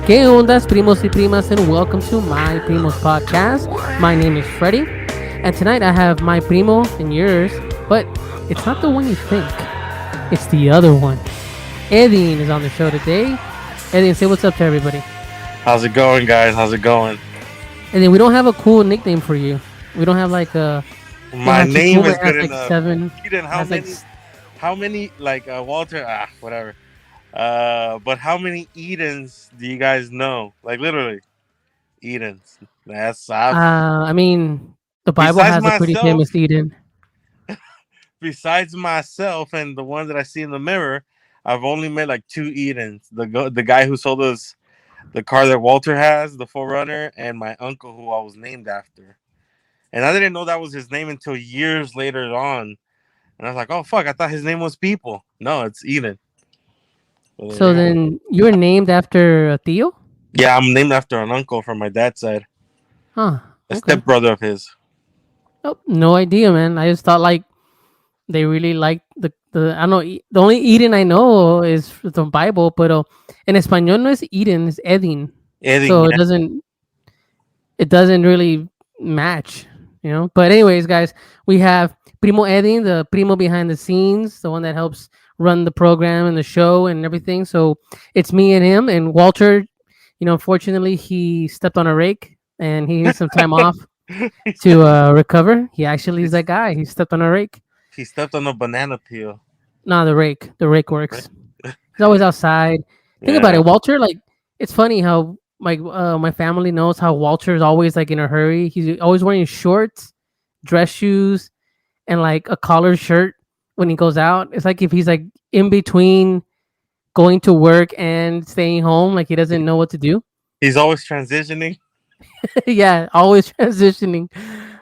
¿Qué ondas, primos y primas, and welcome to my Primos podcast. My name is Freddie, and tonight I have my primo and yours, but it's not the one you think. It's the other one. Edin is on the show today. Edin, say what's up to everybody. How's it going, guys? How's it going? And then we don't have a cool nickname for you. We don't have like a. My name is good like enough. Seven. Eden, how many, like Walter? Whatever. But how many Edens do you guys know? Like literally, Edens. I mean, the Bible has a pretty famous Edin. Besides myself and the one that I see in the mirror, I've only met like two Edens. The guy who sold us the car that Walter has, the 4Runner, and my uncle who I was named after. And I didn't know that was his name until years later on. And I was like, oh, fuck, I thought his name was People. No, it's Edin. So then you were named after a Theo? Yeah, I'm named after an uncle from my dad's side. Huh. A stepbrother of his. Nope, no idea, man. I just thought like they really liked the I don't know, the only Edin I know is the Bible, but en español no es Edin, it's Edin. So yeah. it doesn't really match, you know. But anyways, guys, we have Primo Edin, the primo behind the scenes, the one that helps run the program and the show and everything. So it's me and him. And Walter, you know, unfortunately he stepped on a rake and he needs some time off to recover. He actually is that guy. He stepped on a rake. He stepped on a banana peel. No, the rake. The rake works. He's always outside. Think about it, Walter. Like, it's funny how my family knows how Walter is always like in a hurry. He's always wearing shorts, dress shoes, and like a collared shirt when he goes out. It's like if he's like in between going to work and staying home, like he doesn't know what to do. He's always transitioning. Yeah, always transitioning.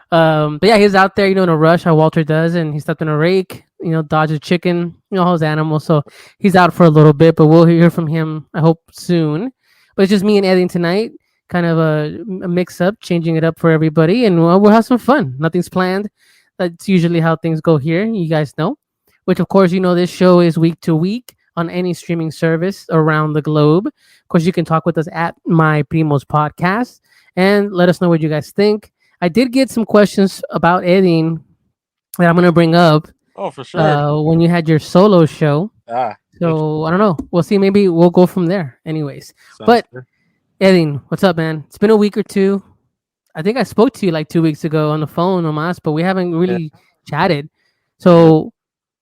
But yeah, he's out there, you know, in a rush, how Walter does, and he stepped in a rake, you know, dodged a chicken, you know, all his animals. So he's out for a little bit, but we'll hear from him, I hope, soon. But it's just me and Edin tonight, kind of a mix up, changing it up for everybody, and we'll have some fun. Nothing's planned. That's usually how things go here, you guys know. Which, of course, you know, this show is week to week on any streaming service around the globe. Of course, you can talk with us at My Primos Podcast and let us know what you guys think. I did get some questions about Edin that I'm going to bring up. Oh, for sure. When you had your solo show. So, I don't know. We'll see. Maybe we'll go from there. Anyways. But, good. Edin, what's up, man? It's been a week or two. I think I spoke to you like 2 weeks ago on the phone, Omas, but we haven't really chatted. So,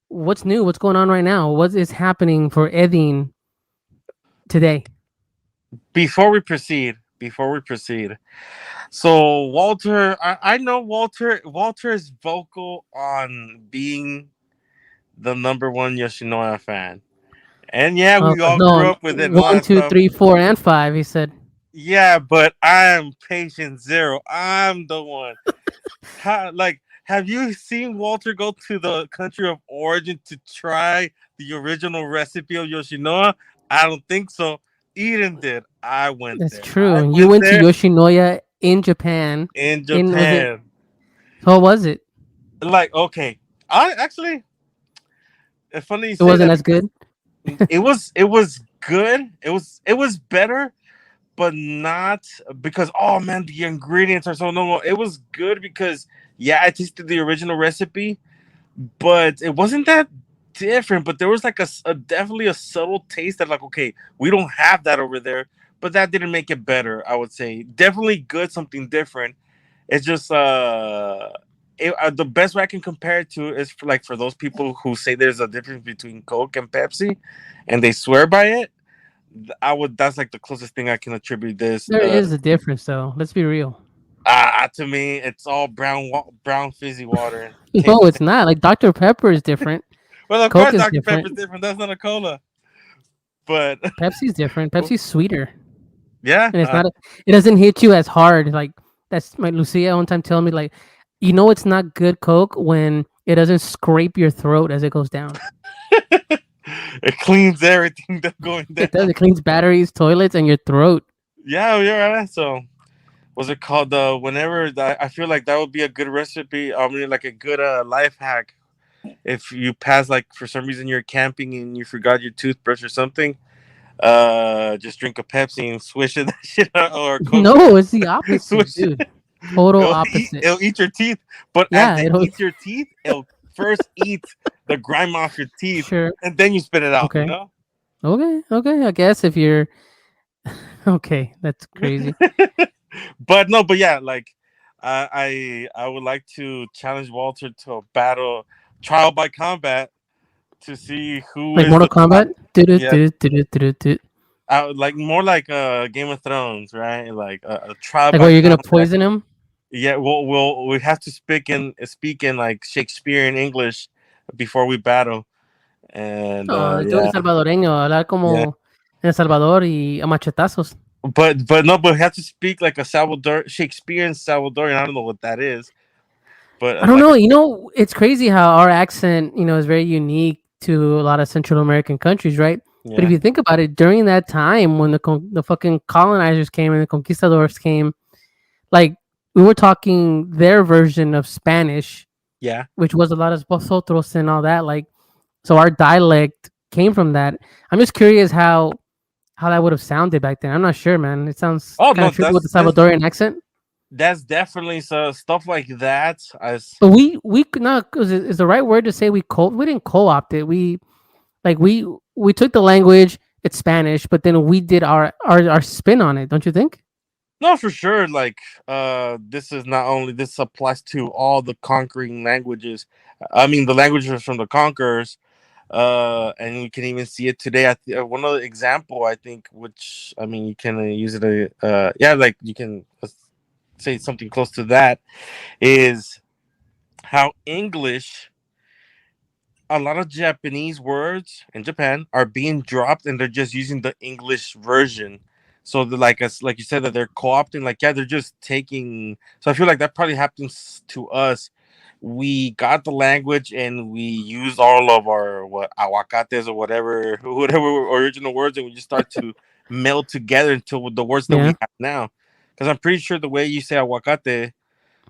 what's new? What's going on right now? What is happening for Edin today? Before we proceed, so Walter, I know Walter is vocal on being the number one Yoshinoya fan. And yeah, we all grew up with it. 1, 2, 3, 4, and 5, he said. Yeah, but I'm patient zero. I'm the one. Have you seen Walter go to the country of origin to try the original recipe of Yoshinoya? I don't think so. Edin did. I went there. That's true. You went to Yoshinoya in Japan. So how was it? Like, okay. I actually, it's funny you say it wasn't as good. It was good. It was better, but not because, oh man, the ingredients are so normal. It was good because, yeah, I tasted the original recipe, but it wasn't that different. But there was like a definitely a subtle taste that, like, okay, we don't have that over there, but that didn't make it better. I would say definitely good, something different. It's just the best way I can compare it to is for those people who say there's a difference between Coke and Pepsi, and they swear by it. That's like the closest thing I can attribute this. There is a difference, though. Let's be real. To me, it's all brown fizzy water. No, it's not. Like Dr. Pepper is different. Well, of course, Dr. Pepper is different. That's not a cola. But Pepsi's different. Pepsi's sweeter. Yeah, and it's not. It doesn't hit you as hard. Like that's my Lucia one time telling me, like, you know, it's not good Coke when it doesn't scrape your throat as it goes down. It cleans everything that's going down. It does. It cleans batteries, toilets, and your throat. Yeah, you're right. So, what's it called? Whenever I feel like that would be a good recipe. I mean, like a good life hack. If you pass, like, for some reason you're camping and you forgot your toothbrush or something, just drink a Pepsi and swish it that shit out, or Coke No, it's the opposite, swish dude. it. Total opposite. It'll eat your teeth. But as Yeah, it it'll eats your teeth, it'll first eat the grime off your teeth, sure. and then you spit it out. You Okay. know. Okay. Okay. I guess if you're okay, that's crazy. But no, but yeah, like I would like to challenge Walter to a battle, trial by combat, to see who Like is Mortal the top. Kombat. Do Yeah, do do do do. I would like more like Game of Thrones, right? Like a trial Like, by what, you're gonna combat. poison him? Yeah, we have to speak in like Shakespearean English before we battle, and No, este un yeah, salvadoreño, hablar yeah. como en El Salvador y a machetazos. But no, but we have to speak like a Shakespearean Salvadorian. I don't know what that is, but I don't like know. You know, it's crazy how our accent, is very unique to a lot of Central American countries, right? But if yeah, you think about it, during that time when the fucking colonizers came and the conquistadors came, like we were talking their version of Spanish, yeah. which was a lot of vosotros and all that. Like, so our dialect came from that. I'm just curious how that would have sounded back then. I'm not sure, man. It sounds Oh kind no, of trippy with the that's Salvadorian accent. that's definitely so stuff like that. As But we could not, is the right word to say we didn't co-opt it. Like we took the language, it's Spanish, but then we did our spin on it. Don't you think? no, for sure. Like this is not only this applies to all the conquering languages. I mean, the languages from the conquerors. And you can even see it today. One other example, I think, which I mean, you can use it. Yeah, like you can say something close to that is how English, a lot of Japanese words in Japan are being dropped, and they're just using the English version. So they're like us, like you said, that they're co-opting. Like yeah, they're just taking. So I feel like that probably happens to us. We got the language and we used all of our what aguacates or whatever original words, and we just start to meld together until the words that Yeah. we have now. Because I'm pretty sure the way you say aguacate,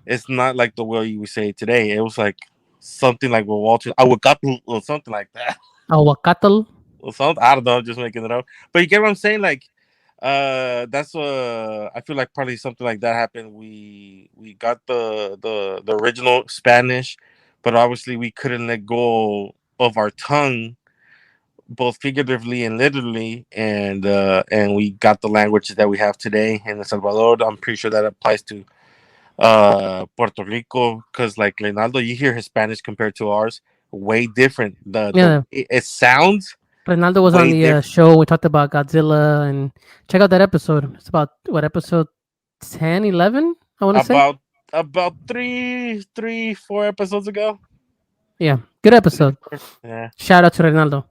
it's not like the way you would say it today. It was like something like well, Walter aguacate or something like that. Aguacatl. Or something. I don't know, just making it up. But you get what I'm saying? Like that's I feel like probably something like that happened. We got the original Spanish, but obviously we couldn't let go of our tongue, both figuratively and literally, and we got the languages that we have today in El Salvador. I'm pretty sure that applies to Puerto Rico, because like Leonardo, you hear his Spanish compared to ours, way different. Yeah. It sounds Ronaldo was on way the different. show. We talked about Godzilla, and check out that episode. It's about what, episode 10, 11, I want to say. About 4 episodes ago. Yeah, good episode. Yeah, Shout out to Ronaldo.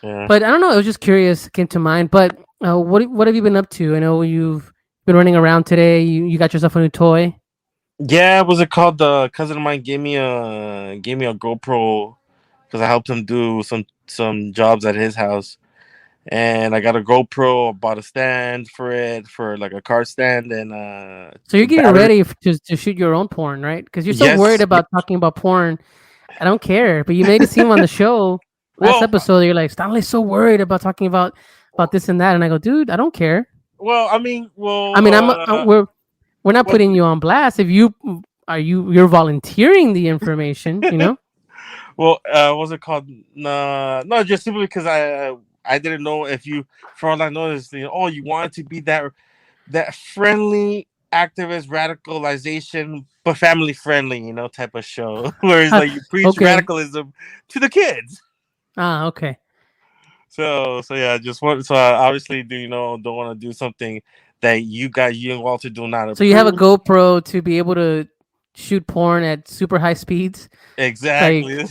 yeah, But I don't know. I was just curious. Came to mind. But what have you been up to? I know you've been running around today. You got yourself a new toy. yeah. Was it called? The cousin of mine gave me a GoPro because I helped him do some jobs at his house, and I got a GoPro. I bought a stand for it, for like a car stand, and So you're getting battery. ready to shoot your own porn, right? Because you're so worried Yes. about talking about porn. I don't care. But you made it seem on the show last Well, episode. You're like, Stanley's so worried about talking about this and that, and I go, dude, I don't care. I mean, I mean, we're not what? putting you on blast. If you're volunteering the information, you know. Well, what's it called? No, no, just simply because I didn't know if you, for all I know, is oh, you wanted to be that friendly activist radicalization, but family friendly, type of show, where it's like you preach Okay. radicalism to the kids. Ah, okay. So yeah, just want so I obviously don't want to do something that you and Walter do not So you have a approve. GoPro to be able to shoot porn at super high speeds. Like, Exactly.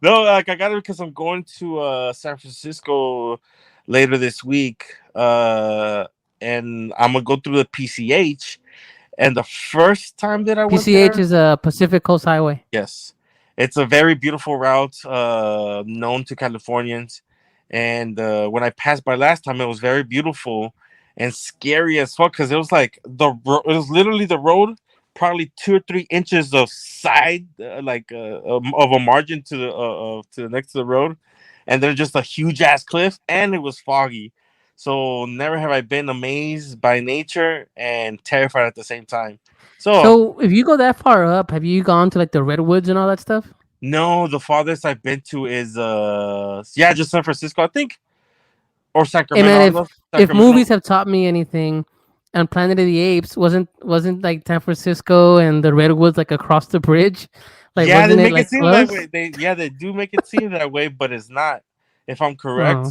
No, like I got it because I'm going to San Francisco later this week, and I'm gonna go through the PCH. And the first time that I went PCH there, is a Pacific Coast Highway. yes, it's a very beautiful route, known to Californians. And when I passed by last time, it was very beautiful and scary as fuck because it was like it was literally the road probably 2 or 3 inches of side, of a margin to the next to the road, and then just a huge ass cliff, and it was foggy. So never have I been amazed by nature and terrified at the same time. So So if you go that far up, have you gone to like the redwoods and all that stuff? no, the farthest I've been to is yeah, just San Francisco, I think, or Hey Sacramento. man, I don't if know, if Sacramento. movies have taught me anything, on Planet of the Apes wasn't like San Francisco and the redwoods like across the bridge, like Yeah, they wasn't it make it like seem that close? way. They do make it seem that way, but it's not. If I'm Oh, correct,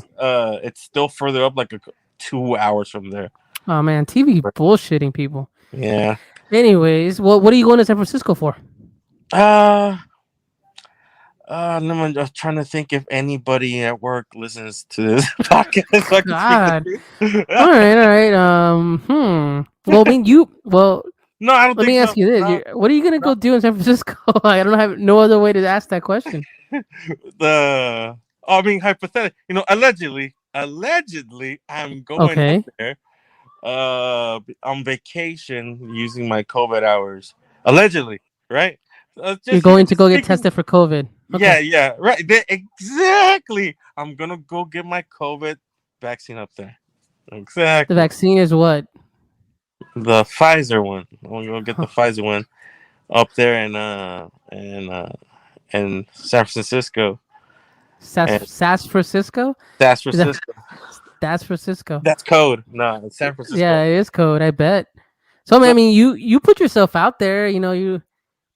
it's still further up, like 2 hours from there. oh man, TV bullshitting people. Yeah. Anyways, what are you going to San Francisco for? Uh, I'm just trying to think if anybody at work listens to this podcast, so I can speak the God. truth. All right, all right. Well, I mean, Well, No, I don't let think me ask so. you this: No, what are you gonna no. go do in San Francisco? I don't have no other way to ask that question. I mean, hypothetically, allegedly, I'm going up Okay, there on vacation using my COVID hours. Allegedly, right? you're Just going to just go get thinking. tested for COVID. Yeah, Okay, yeah, right. Exactly. I'm gonna go get my COVID vaccine up there. the Exactly. vaccine is what? The Pfizer one. I'm gonna go get the Pfizer one up there in San Francisco and San Francisco? San Is that Francisco. San Francisco? That's code. No, it's San Yeah, Francisco. it is code. I bet. So, man, I So mean, you put yourself out there.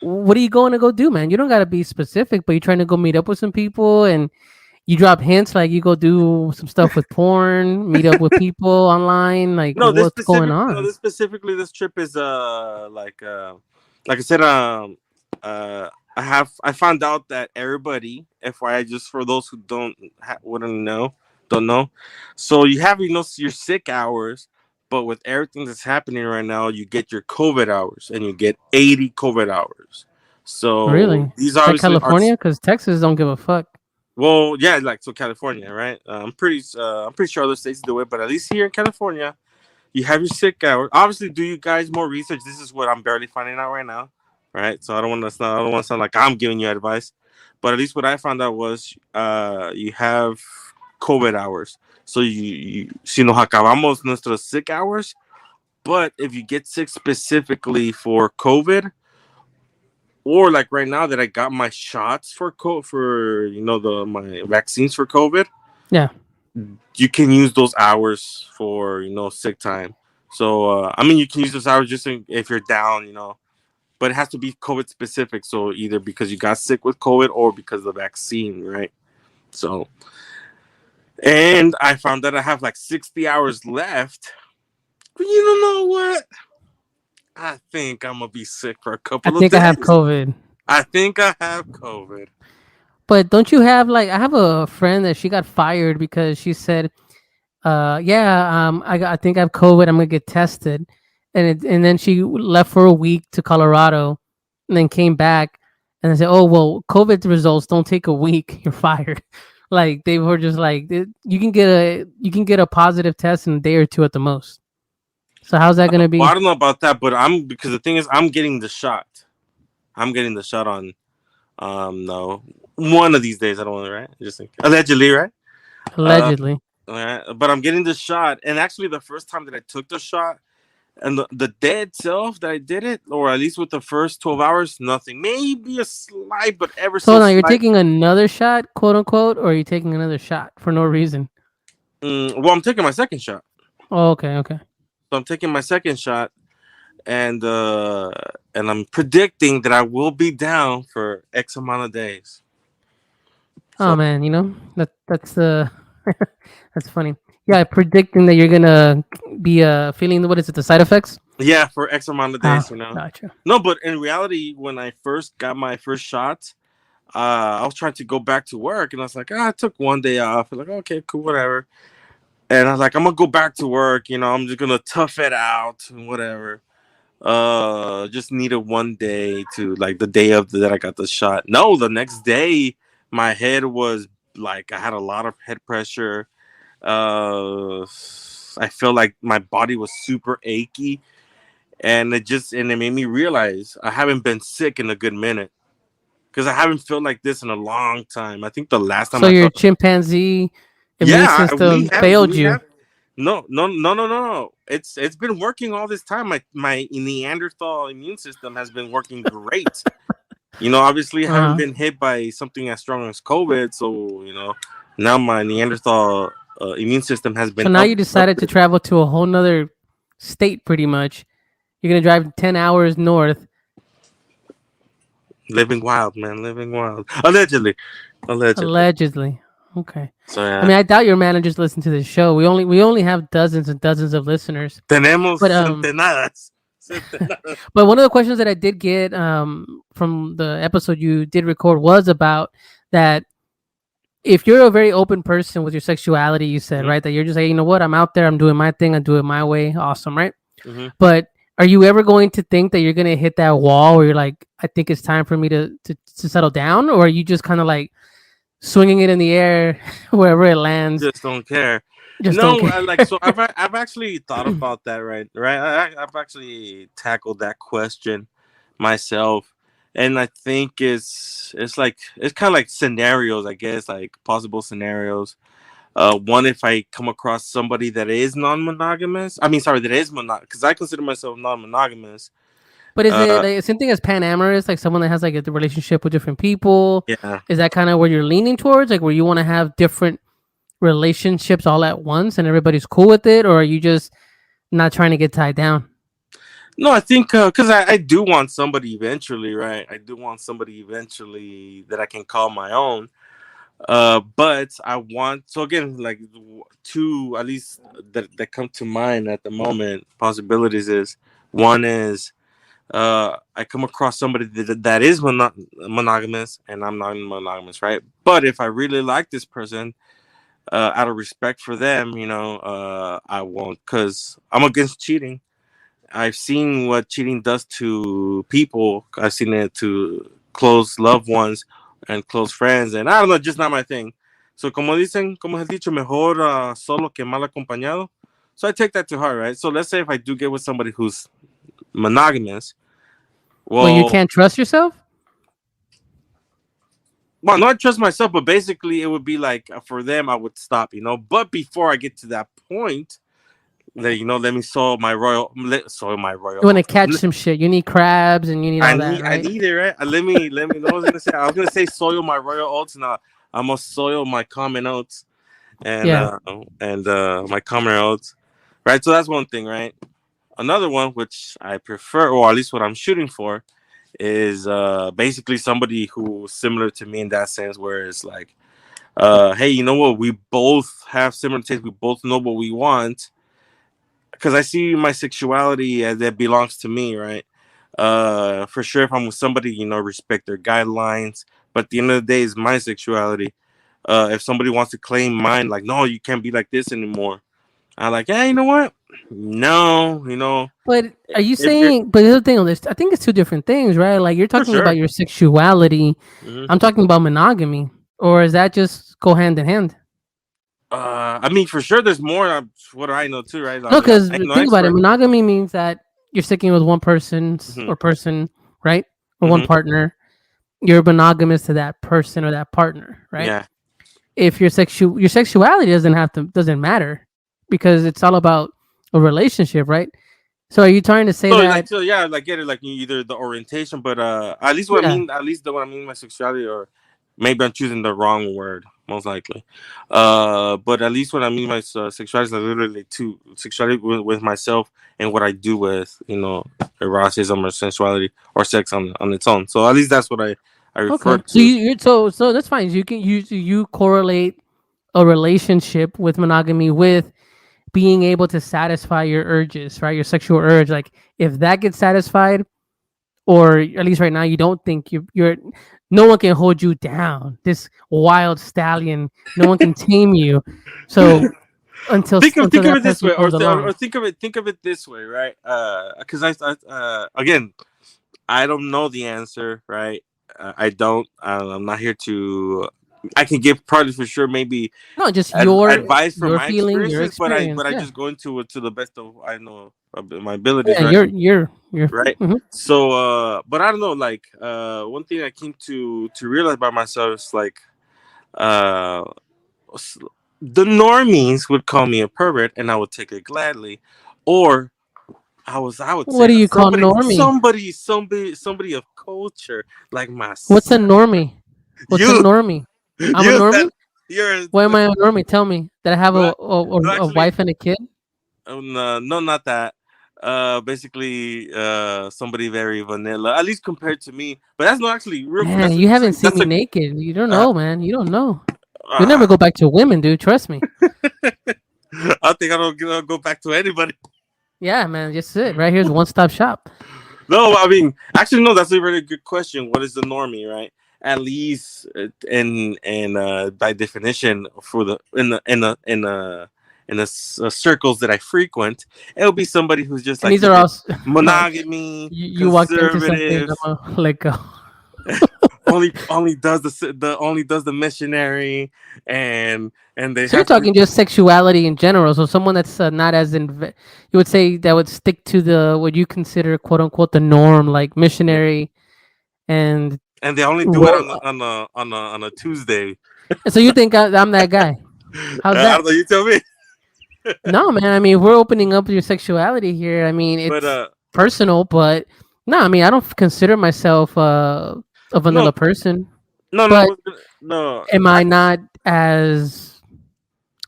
What are you going to go do, man? You don't got to be specific, but you're trying to go meet up with some people and you drop hints like you go do some stuff with porn, meet up with people online. Like, what's going on? this specifically this trip is like I said, I found out that everybody, FYI, just for those who don't know, so you have your sick hours, but with everything that's happening right now, you get your COVID hours and you get 80 COVID hours. So Really? these Like obviously are. California? Because Texas don't give a fuck. Well, yeah, like so California, right? I'm pretty sure other states do it, but at least here in California, you have your sick hours. Obviously, do you guys more research? This is what I'm barely finding out right now, right? So I don't want to sound like I'm giving you advice, but at least what I found out was, you have COVID hours. So si nos acabamos nuestros sick hours, but if you get sick specifically for COVID, or like right now that I got my shots for my vaccines for COVID, Yeah. you can use those hours for sick time. So I mean, you can use those hours if you're down, but it has to be COVID specific. So either because you got sick with COVID or because of the vaccine, right? So, and I found that I have like 60 hours left. But you don't know what? I think I'm gonna be sick for a I couple of think I have days. COVID. I think I have COVID. But don't you have like I have a friend that she got fired because she said, yeah, I think I have COVID. I'm gonna get tested, and then she left for a week to Colorado, and then came back, and they said, oh well, COVID results don't take a week. You're fired. Like they were just like you can get a positive test in a day or two at the most. So how's that gonna Well, be? I don't know about that, but because the thing is, I'm getting the shot. I'm getting the shot on no one of these days. I don't want to, right? Just think, allegedly, right? Uh, Allegedly. but I'm getting the shot, and actually, the first time that I took the shot, and the day itself that I did it, or at least with the first 12 hours, nothing. Maybe a slight, but ever So so now you're slight. taking another shot, quote unquote, or are you taking another shot for no reason? Well, I'm taking my second shot. Oh, okay, okay. So I'm taking my second shot, and I'm predicting that I will be down for X amount of days. Oh So man, that's that's funny. Yeah, predicting that you're gonna be feeling what is it, the side effects? yeah, for X amount of Ah, days, gotcha. No, but in reality, when I first got my first shot, I was trying to go back to work, and I was like, I took one day off. I'm like, okay, cool, whatever. And I was like, I'm gonna go back to work. I'm just gonna tough it out and whatever. Just needed one day to like the day of that I got the shot. No, the next day my head was like I had a lot of head pressure. I felt like my body was super achy, and it made me realize I haven't been sick in a good minute because I haven't felt like this in a long time. I think the last time So I your felt, chimpanzee immune yeah, system failed we you. have. No, no, no, no, no. It's been working all this time. My Neanderthal immune system has been working great. Obviously, I haven't Uh-huh. been hit by something as strong as COVID, so now my Neanderthal immune system has So been now you decided to upgraded. travel to a whole nother state, pretty much. You're gonna drive 10 hours north, Living wild, man, living wild. Allegedly, allegedly. allegedly. Okay. So I yeah, mean, I doubt your managers listen to this show. We only have dozens and dozens of listeners. tenemos But centenadas, centenadas. but one of the questions that I did get from the episode you did record was about that if you're a very open person with your sexuality, you said, Hmm. right, that you're just like, you know what, I'm out there, I'm doing my thing, I do it my way, awesome, right? Hmm. But are you ever going to think that you're gonna hit that wall where you're like, I think it's time for me to settle down, or are you just kind of like swinging it in the air wherever it lands, Just don't care. just don't No, care? I've actually thought about that, right. I've actually tackled that question myself, and I think it's like it's kind of like scenarios, I guess, like possible scenarios. One, if I come across somebody that is non-monogamous, I mean, sorry, that is because I consider myself non-monogamous. But is it Uh, like same thing as panamorous, like someone that has like a relationship with different people? yeah. Is that kind of where you're leaning towards, like where you want to have different relationships all at once and everybody's cool with it, or are you just not trying to get tied down? No, I think because I do want somebody eventually, right? I do want somebody eventually that I can call my own. But I want, so again, like two at least that come to mind at the moment. Possibilities is one is I come across somebody that is monogamous and I'm not monogamous, right? But if I really like this person, out of respect for them, I won't, because I'm against cheating. I've seen what cheating does to people. I've seen it to close loved ones and close friends, and I don't know, just not my thing. So, como has dicho, mejor solo que mal acompañado. So I take that to heart, right? So let's say if I do get with somebody who's monogamous, Well, you well, can't trust yourself. well, not trust myself, but basically it would be like for them, I would stop, But before I get to that point, let me soil my You royal want to oats. catch some shit. You need crabs and you need all that, I right? need it, right? Let me know what I was gonna say. I was gonna say soil my royal oats, and I'm gonna soil my common oats and Yeah. my common oats, right? So that's one thing, right? Another one which I prefer, or at least what I'm shooting for, is basically somebody who's similar to me in that sense, where it's like, hey, you know what? We both have similar tastes. We both know what we want, because I see my sexuality as that belongs to me, right? For sure, if I'm with somebody, respect their guidelines. But at the end of the day, it's my sexuality. If somebody wants to claim mine, like, no, you can't be like this anymore. I'm like, yeah, you know what? No, But are you if you're saying? But the other thing on this, I think it's two different things, right? Like you're for talking about sure. your sexuality. Hmm. I'm talking about monogamy, or is that just go hand in hand? I mean, for sure, there's more. What do I know too, right? I No, mean, because I ain't no think about it. expert. Monogamy means that you're sticking with one person's Hmm. or person, right? Or one Hmm. partner. You're monogamous to that person or that partner, right? Yeah. If your sexuality doesn't matter because it's all about a relationship, right? So are you trying to say that? So yeah, like get it, like either the orientation, but Yeah. at least the what I mean by sexuality, or maybe I'm choosing the wrong word, most likely. But at least what I mean by sexuality is like literally to sexuality with myself and what I do with eroticism or sensuality or sex on its own. So at least that's what I refer Okay. So to. so that's fine. You correlate a relationship with monogamy with being able to satisfy your urges, right? Your sexual urge. Like if that gets satisfied, or at least right now, you don't think you're no one can hold you down. This wild stallion, no one can tame you. So until Think of that it this person way, comes or along. think of it this way, right? Because again, I don't know the answer, right? I don't. I'm not here to I can give probably for sure maybe No, just advice from your my feeling, your experiences, but experience. I Yeah, just go into it to the best of I know of my abilities, yeah. right? You're. Right. Mhm. So, but I don't know. Like, one thing I came to realize by myself is like, uh, s- the normies would call me a pervert, and I would take it gladly, or I would What say do you call normie? somebody of culture like What's a myself. normie? What's a You normie? I'm a you said normie. you're Why am I a normie? Tell me that I have no, no, a actually wife and a kid. no, no, not that. Basically, somebody very vanilla, at least compared to me. But that's not actually real. Man, you haven't seen That's me a naked. You don't uh, know, man. You don't know. You'll never uh, go back to women, dude. Trust me. I think I don't go back to anybody. Yeah, man. Just it. Right here's one stop shop. No, I mean, actually, no. That's a really good question. What is the normie, right? At least, by definition, for the circles that I frequent, it'll be somebody who's just And like these are all. monogamy, You walked into something. conservative, I'm gonna let go. only does the only does the missionary, and they So you're have to. talking just sexuality in general. So someone that's not as you would say that would stick to the what you consider quote unquote the norm, like Yeah. missionary and And they only do it ro- on a Tuesday. So you think I'm that guy? How's I that? don't know. You tell me. No, man. I mean, we're opening up your sexuality here. I mean, But it's personal, but no. I mean, I don't consider myself a no, vanilla person. no, no, But no. am I not as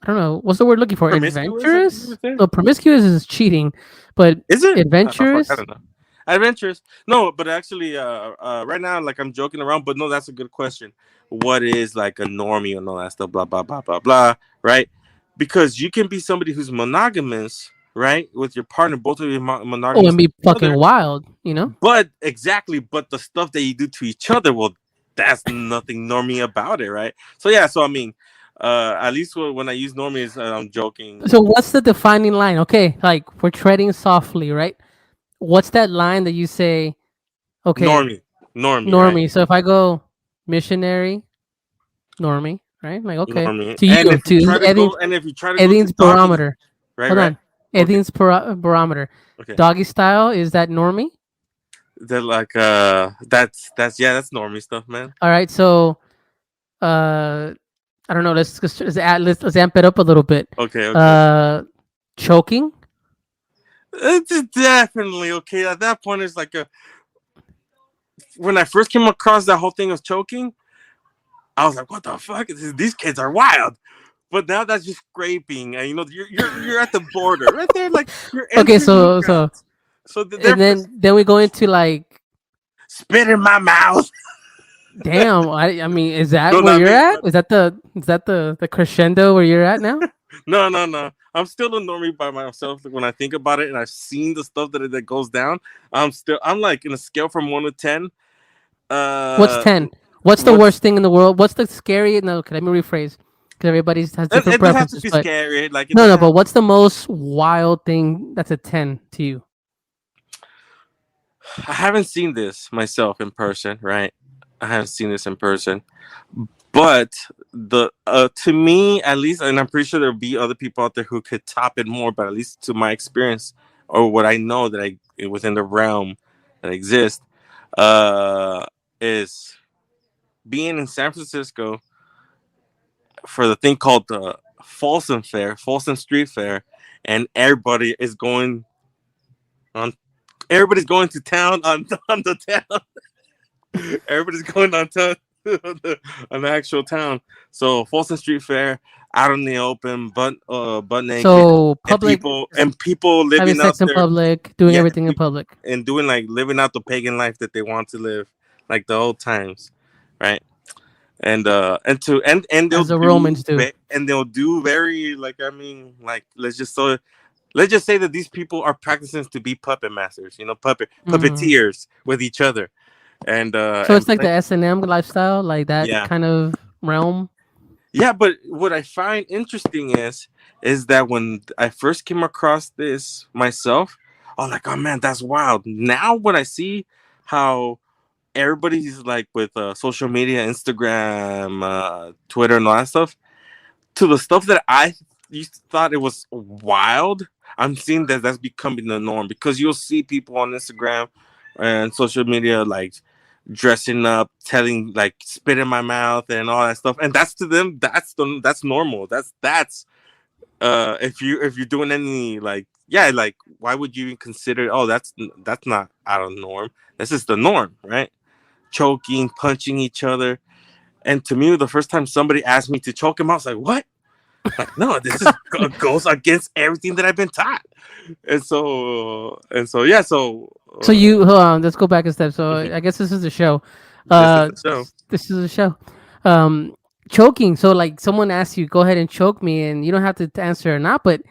I don't know what's the word looking for? Promiscuous, I think you Adventurous? would say. No, promiscuous is cheating, but Is it? Fuck, I adventurous. don't know. Adventures? No, but actually, right now, like I'm joking around, but no, that's a good question. What is like a normie and all that stuff? Blah blah blah blah blah. Right? Because you can be somebody who's monogamous, right, with your partner, both of you Oh, monogamous and to be each fucking other. wild, you know? But exactly, but the stuff that you do to each other, well, that's nothing normie about it, right? So yeah, so I mean, at least when I use normies, I'm joking. So what's the defining line? Okay, like we're treading softly, right? What's that line that you say? Okay, Normie, normie, right? normie. So if I go missionary, normie, right? Like okay, Normie. to And you, if you to try to go, and if you try to go to Edin's doggy, barometer. right, Hold right, on, okay, Edin's barometer. okay, Doggy style is that normie? they're like, that's yeah, that's normie stuff, man. All right, so uh, I don't know. Let's amp it up a little bit. Okay, okay, Uh, choking. it's definitely okay. At that point, it's like when I first came across that whole thing of choking, I was like, what the fuck? These kids are wild. But now that's just scraping, and you know you're at the border, right there, like you're Okay, entering the grounds. So and therefore, then we go into like, spit in my mouth. damn. I mean, is that No, where not you're me, at? but Is that the crescendo where you're at now? no, no, no. I'm still a normie by myself. When I think about it, and I've seen the stuff that goes down, I'm like in a scale from 1 to 10. What's Uh, 10? What's the what's worst thing in the world? What's the scary? No, okay, let me rephrase because everybody has different it doesn't have to preferences. be But scary. Like it no, no. doesn't But have. what's the most wild thing that's a 10 to you? I haven't seen this myself in person, right? I haven't seen this in person, but the to me at least, and I'm pretty sure there'll be other people out there who could top it more. But at least to my experience or what I know that I within the realm that exists, uh, is being in San Francisco for the thing called the Folsom Street Fair, and on. Everybody's going to town on the town. Everybody's going on town on the actual town. So Folsom Street Fair, out in the open, butt naked, So and public, people having living out sex in there, public, doing yeah, everything in public. and doing like living out the pagan life that they want to live, like the old times, right? And As the Romans do. they'll do very like I mean like let's just say that these people are practicing to be puppet masters, you know, Mm. puppeteers with each other, So and it's like the S&M lifestyle, like that yeah, kind of realm. yeah. But what I find interesting is that when I first came across this myself, I'm like, oh man, that's wild. Now when I see how everybody's like with social media, Instagram, Twitter, and all that stuff. To the stuff that I used to thought it was wild, I'm seeing that that's becoming the norm because you'll see people on Instagram and social media like dressing up, telling like spit in my mouth and all that stuff, and that's to them that's normal. That's if you're doing any like yeah like why would you even consider that's not out of the norm. This is the norm, right? Choking, punching each other. And to me, the first time somebody asked me to choke him, I was like, "What?" Like, no, this is goes against everything that I've been taught. And so, yeah. So So you hold on. Let's go back a step. So I guess this is the show. this is the show. This is the show. Um, choking. So like someone asks you, go ahead and choke me, and you don't have to answer or not. But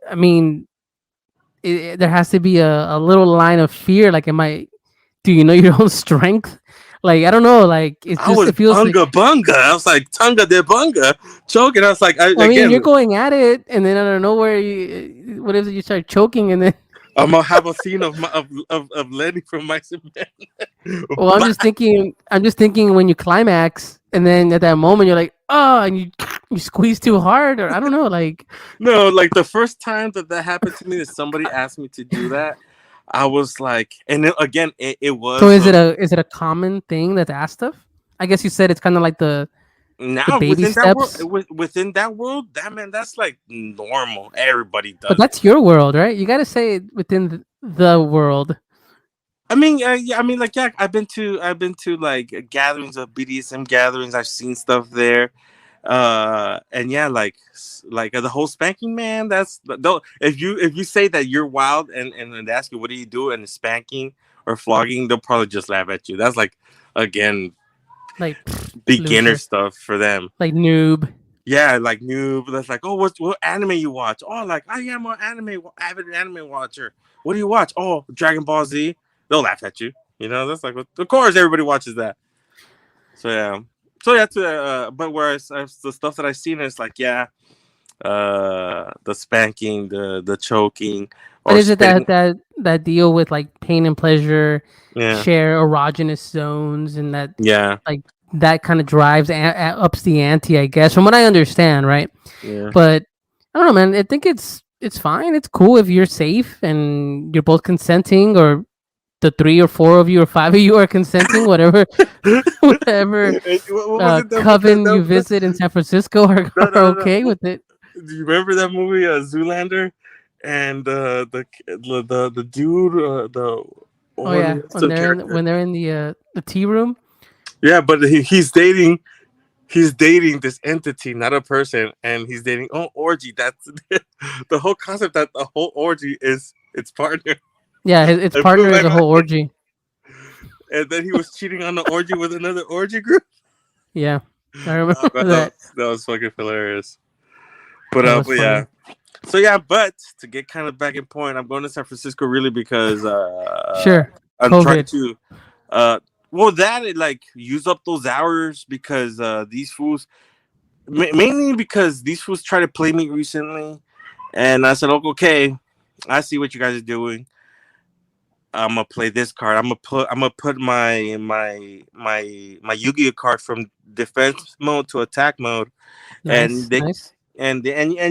I mean, there has to be a little line of fear. Like, do you know your own strength? Like, I don't know. Like, it's I just, was it feels like, bunga bunga. I was like tunga de bunga, choking. I was like, I mean, again, you're going at it, and then I don't know where what is it? You start choking, and then, I'm gonna have a scene of Lenny from my cement. well, I'm just thinking when you climax, and then at that moment you're like, oh, and you squeeze too hard, or I don't know, like, No, like the first time that happened to me, that somebody asked me to do that, I was like, and then, again, it so was is it a common thing that's asked of? I guess you said it's kind of like the now baby within that world, steps, within that world, that man, that's like normal. Everybody but does it. that's your world, right? You got to say it within the world. I mean, yeah, I mean, like, yeah, I've been to like gatherings of BDSM gatherings. I've seen stuff there, and yeah, like the whole spanking, man. That's don't if you say that you're wild and they ask you what do you do and it's spanking or flogging, they'll probably just laugh at you. That's like again Like, beginner loser, stuff for them. like noob. Yeah, like noob. That's like, oh, what anime you watch? Oh, like I am an avid anime watcher. What do you watch? Oh, Dragon Ball Z. They'll laugh at you. You know, that's like, of course, everybody watches that. So yeah, but whereas the stuff that I've seen is like, yeah, the spanking, the choking, But or is it spitting. that deal with like pain and pleasure, Yeah, share erogenous zones, and that yeah, like that kind of drives ups the ante, I guess, from what I understand, right? yeah. But I don't know, man. I think it's fine. It's cool if you're safe and you're both consenting, or the three or four of you or five of you are consenting, whatever, whatever What was it coven you visit in San Francisco no, are no, no, okay no. with it. Do you remember that movie, Zoolander, and the dude, the Oh what yeah, is the character? when they're in the tea room. Yeah, but he's dating this entity, not a person, and he's dating orgy. That's the whole concept. That the whole orgy is its partner. Yeah, its I blew partner my is a whole mind. orgy. And then he was cheating on the orgy with another orgy group. Yeah, I remember Oh, man, that. that was fucking hilarious. That was But yeah. funny. So yeah, but to get kind of back in point, I'm going to San Francisco really because Sure, I'm trying COVID. to uh well that it, like use up those hours because these fools mainly because these fools try to play me recently, and I said, okay, I see what you guys are doing. I'm gonna play this card. I'm gonna put my Yu-Gi-Oh card from defense mode to attack mode, and Nice, they nice. and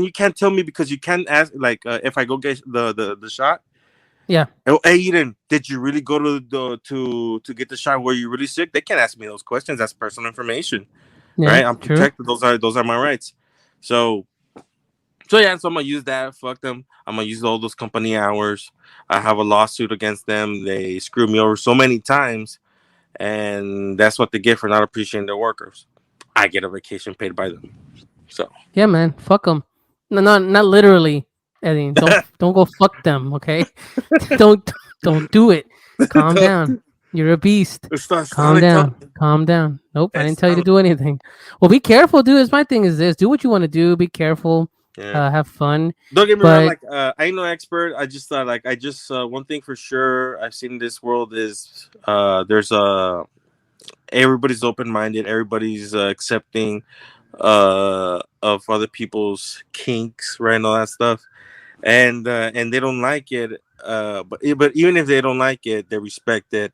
you can't tell me because you can't ask like if I go get the shot. Yeah, Oh, hey Eden, did you really go to the to get the shot? Were you really sick? They can't ask me those questions. That's personal information, yeah, right? I'm true. protected. Those are my rights. So yeah, so I'm gonna use that. Fuck them. I'm gonna use all those company hours. I have a lawsuit against them. They screwed me over so many times, and that's what they get for not appreciating their workers. I get a vacation paid by them. So Yeah, man. Fuck them. No, not literally, Eddie. Don't go fuck them. Okay, don't don't do it. Calm down. You're a beast. it's not Calm like down. Calm down. Nope, I didn't it's tell you to not, do anything. Well, be careful, dude. Is my thing is this: do what you want to do. Be careful. yeah. Have fun. Don't get me wrong. But Like I ain't no expert. I just thought like I just one thing for sure I've seen in this world is there's everybody's open minded. Everybody's accepting of other people's kinks, right, and all that stuff, and they don't like it. But even if they don't like it, they respect it.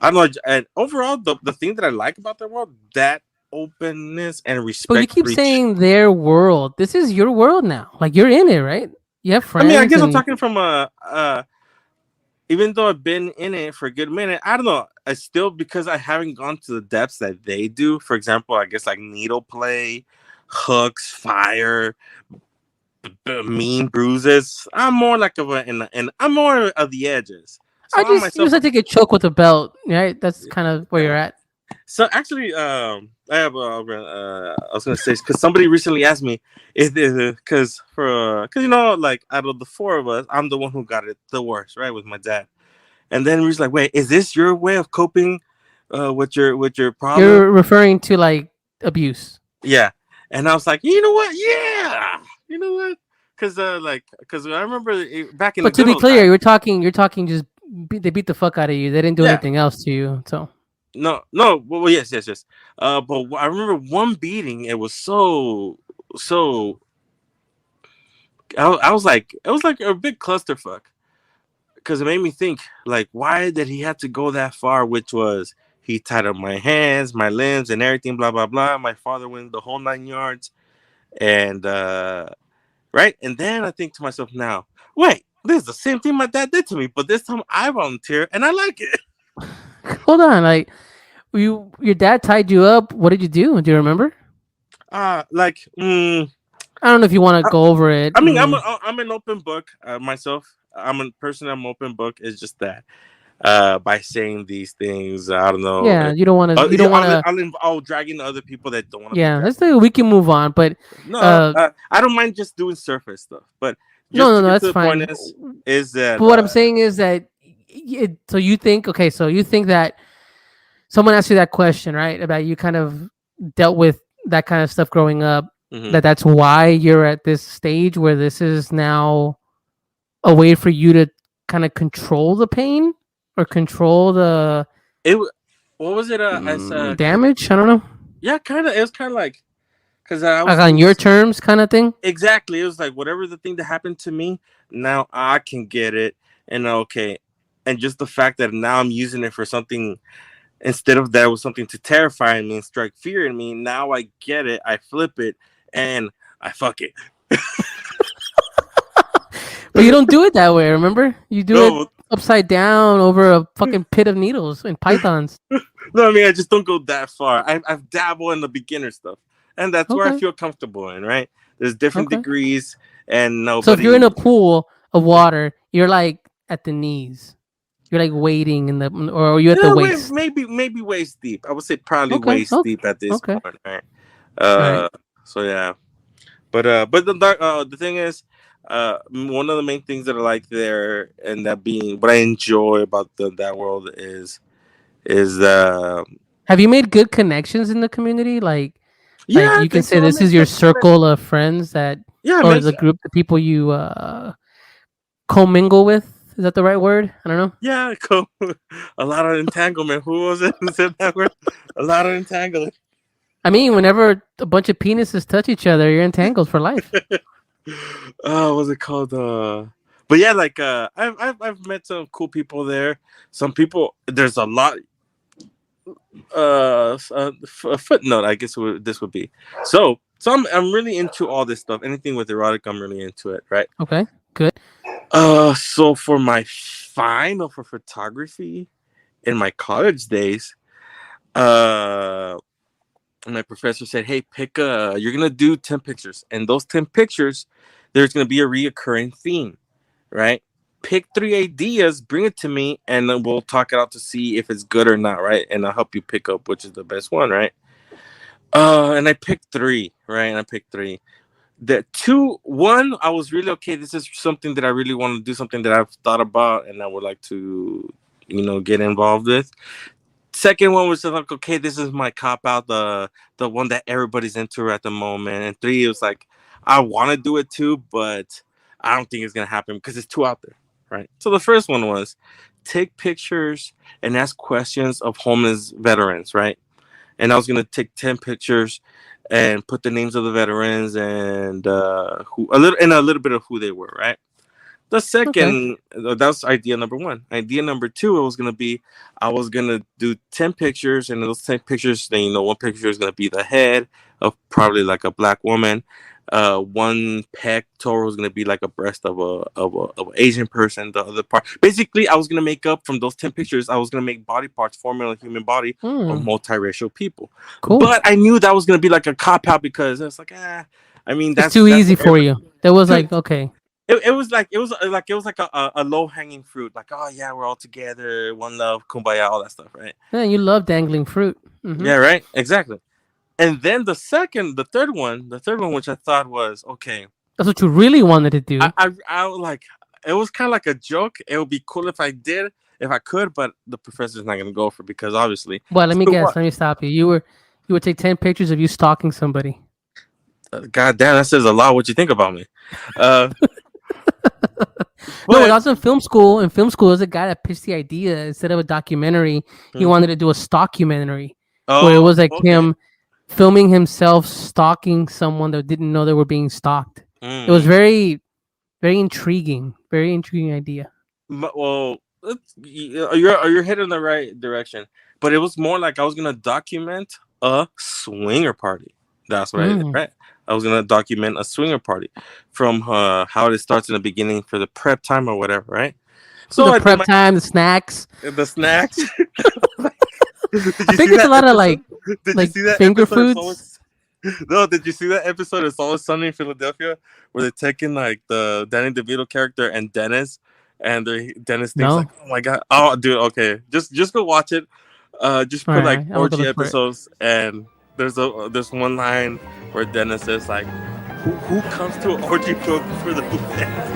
I don't know. And overall, the thing that I like about the world, that openness and But you respect keep for each. saying their world. This is your world now. Like you're in it, right? You have I mean, I friends guess I'm and talking from even though I've been in it for a good minute, I don't know. I still, because I haven't gone to the depths that they do. For example, I guess like needle play, hooks, fire, mean bruises. I'm more like of a, and I'm more of the edges. So I I just myself, like to get choked with a belt, right? That's kind of where you're at. so actually, I have I was gonna say because somebody recently asked me, is this because like out of the four of us, I'm the one who got it the worst, right, with my dad. And then he's like, "Wait, is this your way of coping with your problem?" You're referring to like abuse. Yeah, and I was like, "You know what? Yeah, you know what? Because I remember back in the But to good be old clear, time. you're talking just they beat the fuck out of you. They didn't do Yeah, anything else to you. So no, no. Well, yes, yes, yes. But I remember one beating. It was so. I was like, it was like a big clusterfuck because it made me think, like, why did he have to go that far? Which was he tied up my hands, my limbs, and everything, blah blah blah. My father went the whole 9 yards, and right. And then I think to myself, now, wait, this is the same thing my dad did to me, but this time I volunteer and I like it. hold on, like your dad tied you up. What did you do? Do you remember? Like, I don't know if you want to go over it. I mean, I'm an open book myself. I'm a person. I'm open book. It's just that by saying these things, I don't know. Yeah, you don't want to. You Yeah, don't want to. I'll drag in other people that don't want to be Yeah, dragged. let's do. We can move on, but No, uh, I don't mind just doing surface stuff, but no, just no, to no, get to that's the point fine. is that But what I'm saying is that, so you think, okay, so you think that someone asked you that question, right? About you kind of dealt with that kind of stuff growing up. mhm. That's why you're at this stage where this is now a way for you to kind of control the pain or control the it. What was it? As damage. I don't know, yeah, kind of. It was kind of like because I like was. It on your was terms, kind of thing. exactly. It was like whatever the thing that happened to me. Now I can get it, and okay, and just the fact that now I'm using it for something instead of that was something to terrify me and strike fear in me. Now I get it. I flip it, and I fuck it. But you don't do it that way. Remember, you do it No, upside down over a fucking pit of needles and pythons. no. I mean, I just don't go that far. I've dabbled in the beginner stuff, and that's where I Okay, feel comfortable in. Right? There's different okay. degrees, and So if you're nobody. in a pool of water, you're like at the knees. You're like wading in the, or are you at the Yeah, waist? maybe waist deep. I would say probably Okay, waist okay, deep at this okay. point. Right? All right. So yeah, but the thing is, one of the main things that I like there and that being what I enjoy about that world is Have you made good connections in the community? yeah, Like I you can think say so. I this made is your some circle of friends that, yeah, I or made the group, the people you commingle with. Is that the right word? I don't know. yeah, cool. A lot of entanglement. Who was it who said that word? A lot of entanglement. I mean, whenever a bunch of penises touch each other, you're entangled for life. Oh, what's it called? But yeah, like I've met some cool people there. Some people, there's a lot. A footnote, I guess this would be. So I'm really into all this stuff. Anything with erotic, I'm really into it. Right. Okay, good. So for my final for photography in my college days, uh, my professor said, "Hey, you're gonna do 10 pictures, and those 10 pictures, there's gonna be a reoccurring theme, right? Pick 3 ideas, bring it to me, and then we'll talk it out to see if it's good or not, right? And I'll help you pick up which is the best one, right? And I picked three, right? And I picked three. The one, I was really okay. This is something that I really want to do, something that I've thought about, and I would like to, get involved with. Second one was just like, okay, this is my cop out, the one that everybody's into at the moment. And three, it was like, I want to do it too, but I don't think it's gonna happen because it's too out there, right? So the first one was take pictures and ask questions of homeless veterans, right? And I was gonna take 10 pictures and put the names of the veterans and a little bit of who they were, right? The Okay. second, that's idea number one. Idea number two, it was gonna be, I was gonna do 10 pictures, and those 10 pictures, then one picture is gonna be the head of probably like a black woman. One pectoral was gonna be like a breast of of an Asian person. The other part, basically, I was gonna make up from those 10 pictures. I was gonna make body parts forming a human body of Hmm. multiracial people. Cool. But I knew that was gonna be like a cop out because it's like, I mean, It's too that's easy what for you. That was every, like okay. it was like a low hanging fruit. Like, oh yeah, we're all together, one love, kumbaya, all that stuff, right? Yeah, you love dangling fruit. Mm-hmm. Yeah, right, exactly. And then the third one, which I thought was okay. That's what you really wanted to do. I was like, it was kind of like a joke. It would be cool if I did, if I could, but the professor's not gonna go for it because obviously. Well, let me So guess. what? Let me stop you. You would take 10 pictures of you stalking somebody. God damn, that says a lot. What you think about me? Uh, No, but I was in film school. In film school, there's a guy that pitched the idea instead of a documentary, he hmm. wanted to do a stockumentary where it Oh, was like okay. him filming himself stalking someone that didn't know they were being stalked. It was Mm. very, very intriguing. Very intriguing idea. Well, you're heading in the right direction, but it was more like I was gonna document a swinger party. That's what I did, Mm. right? I was gonna document a swinger party from how it starts in the beginning for the prep time or whatever, right? So The I did prep my time, the snacks. the snacks. Did I you think see it's a that lot of episode? Did you like see that finger episode? It's foods. always no. Did you see that episode? It's Always Sunny in Philadelphia, where they're taking like the Danny DeVito character and Dennis, and Dennis thinks like, No. "Oh my god, oh dude, okay, just go watch it. Just All put like right, I'm gonna orgy look for it. episodes, and there's one line where Dennis says like, "Who comes to an orgy for the buffet?"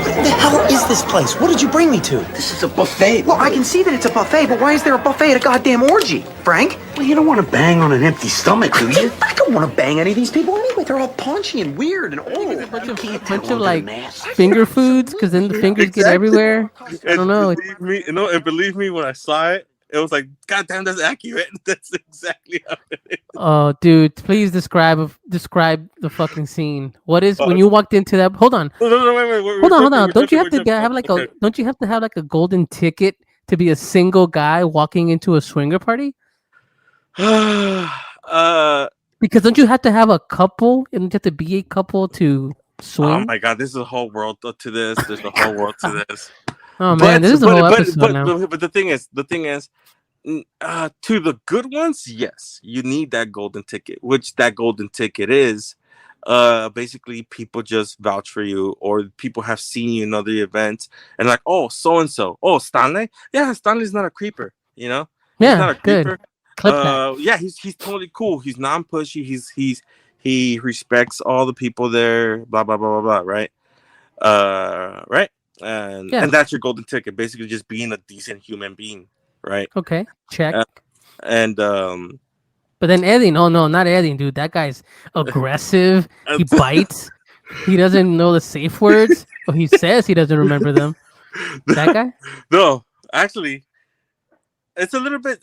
What the hell is this place? What did you bring me to? This is a buffet. Well, I can see that it's a buffet, but why is there a buffet at a goddamn orgy, Frank? Well, you don't want to bang on an empty stomach, do you? I don't want to bang any of these people anyway. They're all paunchy and weird and old. It's a bunch of, can't bunch tell of under the like mask. finger foods because then the fingers get Exactly. everywhere. I don't And know. believe me, and believe me, when I saw it, it was like, God damn, that's accurate. That's exactly how it is. Oh, dude, please describe the fucking scene. What is when Uh, you walked into that? Hold on, no, wait. We're hold jumping. on. We're Don't you jumping. have We're to jumping. have like Okay. a? Don't you have to have like a golden ticket to be a single guy walking into a swinger party? uh, Because don't you have to have a couple and you have to be a couple to oh swing? my God, this is a whole world to this. There's a whole world to this. Oh man, this is a whole episode now. But the thing is, to the good ones, yes, you need that golden ticket. Which that golden ticket is, basically people just vouch for you, or people have seen you in other events, and like, oh, so and so, oh, Stanley, yeah, Stanley's not a creeper, he's not Yeah, a good. creeper. Clip that. Yeah, he's totally cool. He's non-pushy. He respects all the people there. Blah blah blah blah blah. Right. Right. Yeah. And that's your golden ticket. Basically, just being a decent human being. Right. Okay. Check. And But then Edin, oh no, not Edin, dude. That guy's aggressive. He bites. He doesn't know the safe words, or he says he doesn't remember them. That guy? No, actually, it's a little bit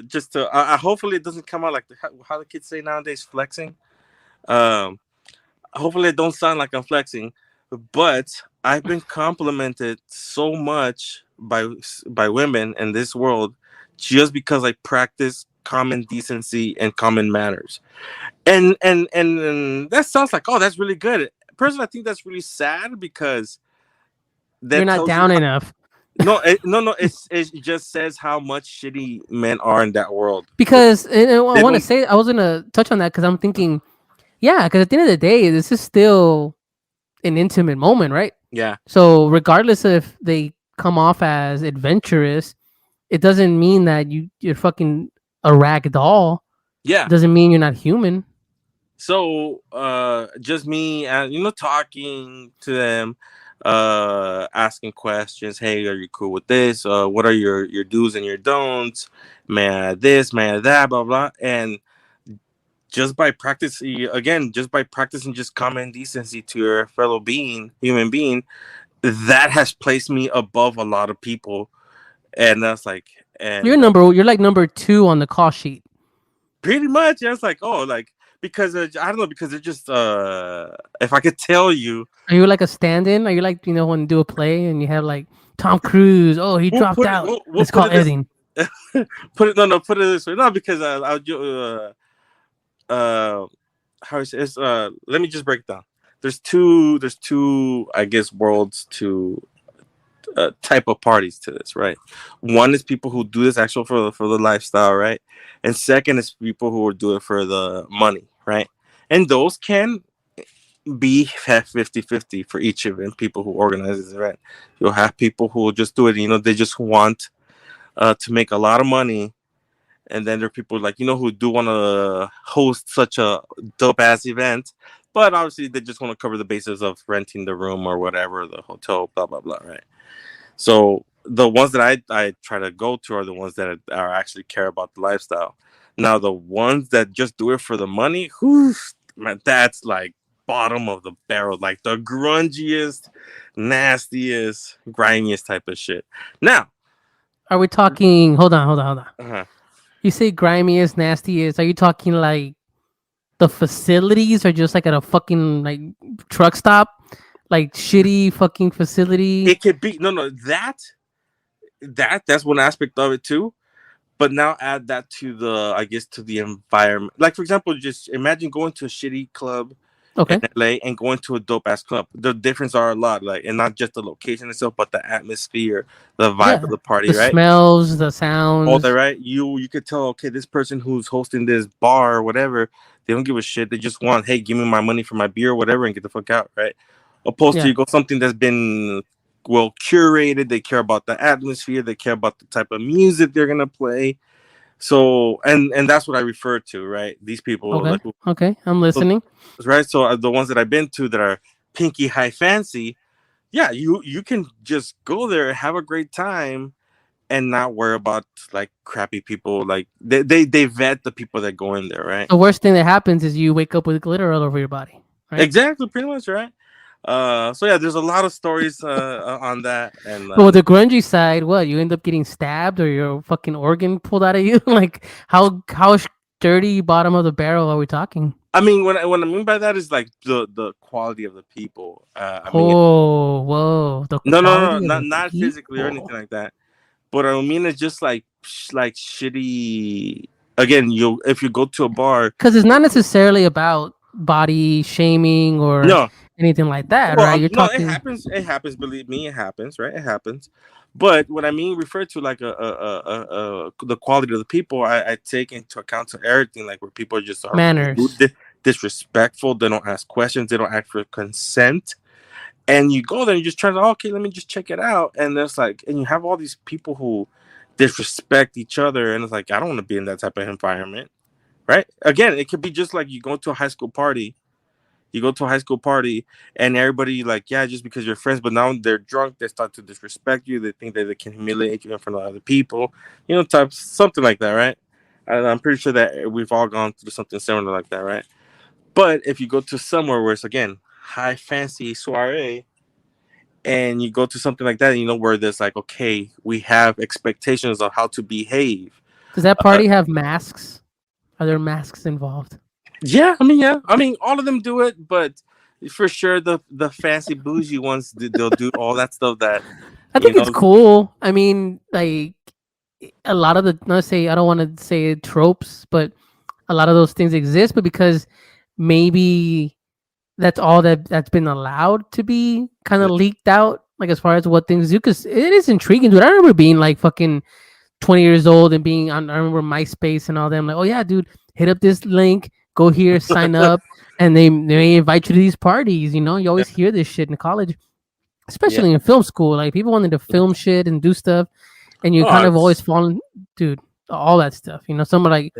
just to. Hopefully, it doesn't come out like how the kids say nowadays, flexing. Um, Hopefully, it don't sound like I'm flexing, but I've been complimented so much by women in this world just because I practice common decency and common manners. And that sounds like, oh, that's really good. Personally, I think that's really sad because that You're not tells down you enough. no, it just says how much shitty men are in that world. Because and I They want to don't- say I was gonna touch on that because I'm thinking, yeah, because at the end of the day, this is still an intimate moment, right? Yeah, So regardless if they come off as adventurous, it doesn't mean that you're fucking a rag doll. yeah. It doesn't mean you're not human. So just me talking to them, asking questions. Hey, are you cool with this? What are your do's and your don'ts? Man, this, man, that, blah blah. And just by practicing just common decency to your fellow human being, that has placed me above a lot of people. And that's like, and You're like number 2 on the call sheet. pretty much, it's like, oh, like, because I don't know, because they're just if I could tell you, Are you like a stand-in? Are you like, when you do a play and you have like Tom Cruise? Oh, he we'll dropped put it out. we'll It's put called it this Edin. put it this way, no, because uh how is it? Let me just break it down. There's two I guess worlds to type of parties to this, right? One is people who do this actual for the lifestyle, right? And second is people who do it for the money, right? And those can be 50-50 for each event. People who organize this event, you'll have people who will just do it. They just want to make a lot of money, and then there are people like who do want to host such a dope ass event, but obviously they just want to cover the basis of renting the room or whatever, the hotel, blah blah blah, right? So the ones that I try to go to are the ones that are actually care about the lifestyle. Now the ones that just do it for the money, whew, man, that's like bottom of the barrel, like the grungiest, nastiest, grimiest type of shit. Now, Are we talking? Hold on, hold on, hold on. uh-huh. You say grimiest, nastiest. Are you talking like the facilities or just like at a fucking like truck stop? Like shitty fucking facility? It could be no that's one aspect of it too. But now add that to the environment. Like for example, just imagine going to a shitty club in Okay. LA and going to a dope ass club. The difference are a lot, like, and not just the location itself, but the atmosphere, the vibe Yeah. of the party, The right? smells, the All that, sounds. right? You could tell, okay, this person who's hosting this bar or whatever, they don't give a shit. They just want, hey, give me my money for my beer or whatever, and get the fuck out, right? Opposed to Yeah. you go something that's been well curated. They care about the atmosphere. They care about the type of music they're gonna play. So and that's what I refer to, right? These people, Okay. like, Okay. I'm listening. right? So the ones that I've been to that are pinky high fancy, yeah, you can just go there, have a great time, and not worry about like crappy people. Like they vet the people that go in there, right? The worst thing that happens is you wake up with glitter all over your body, right? Exactly, pretty much, right? So yeah, there's a lot of stories on that, and But with the grungy side, what you end up getting stabbed or your fucking organ pulled out of you? Like how dirty bottom of the barrel are we talking? I mean, what I mean by that is like the quality of the people. I mean, Oh, whoa, the no, quality of not the not physically or anything people. like that. But I mean, it's just like shitty. Again, you if you go to a bar, Because it's not necessarily about body shaming or no, anything like that, well, right? You're no, it talking happens. It happens. Believe me, it happens. Right, it happens. But what I mean, refer to like the quality of the people. I take into account to everything, like where people just are rude, manners. disrespectful. They don't ask questions. They don't ask for consent. And you go there and you just try to, okay, let me just check it out. And there's like, and you have all these people who disrespect each other, and it's like, I don't want to be in that type of environment, right? Again, it could be just like you go to a high school party. You go to a high school party, and everybody like, yeah, just because you're friends, but now they're drunk, they start to disrespect you. They think that they can humiliate you in front of other people, type something like that, right? And I'm pretty sure that we've all gone through something similar like that, right? But if you go to somewhere where it's again high fancy soiree, and you go to something like that, where there's like, okay, we have expectations of how to behave. Does that Uh, party have masks? Are there masks involved? yeah. I mean, all of them do it, but for sure, the fancy bougie ones, they'll do all that stuff that I you think it's know. cool. I mean, like a lot of the not say I don't want to say tropes, but a lot of those things exist, but because maybe that's all that's been allowed to be kind of leaked out, like as far as what things do, because it is intriguing, dude. I remember being like fucking 20 years old and being on, I remember MySpace and all that. I'm like, oh yeah, dude, hit up this link, go here, sign up, and they invite you to these parties. You Yeah, always hear this shit in college, yeah. especially in film school. Like people wanted to film shit and do stuff, and you Oh, kind of always it's fallen, dude, all that stuff. Some are like,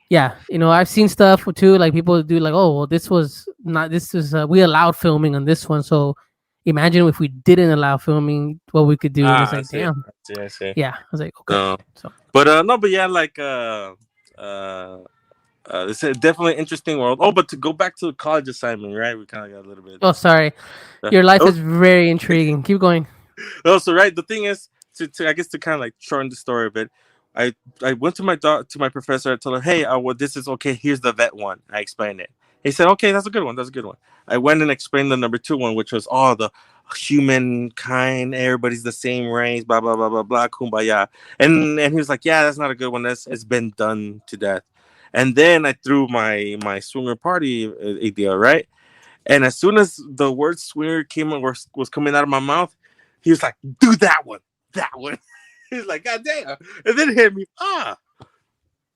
yeah, I've seen stuff too. Like people do like, oh, well, this was not. This is we allowed filming on this one, so imagine if we didn't allow filming, what we could do. And it's I like, see, damn, I see. yeah. I was like, okay, No, so. but no, but yeah, like uh, it's a definitely interesting world. Oh, but to go back to the college assignment, right? We kind of got a little bit. Oh, sorry. Your life is very intriguing. Keep going. No, so right, the thing is to I guess to kind of like shorten the story a bit. I went to my professor. I told him, hey, well, this is okay. Here's the vet one. I explained it. He said, okay, that's a good one. That's a good one. I went and explained the number two one, which was the humankind. Everybody's the same race. Blah blah blah blah blah. Kumbaya. And he was like, yeah, that's not a good one. It's been done to death. And then I threw my swinger party idea, right? And as soon as the word swinger was coming out of my mouth, he was like, do that one. That one. He's like, God damn. And then it hit me.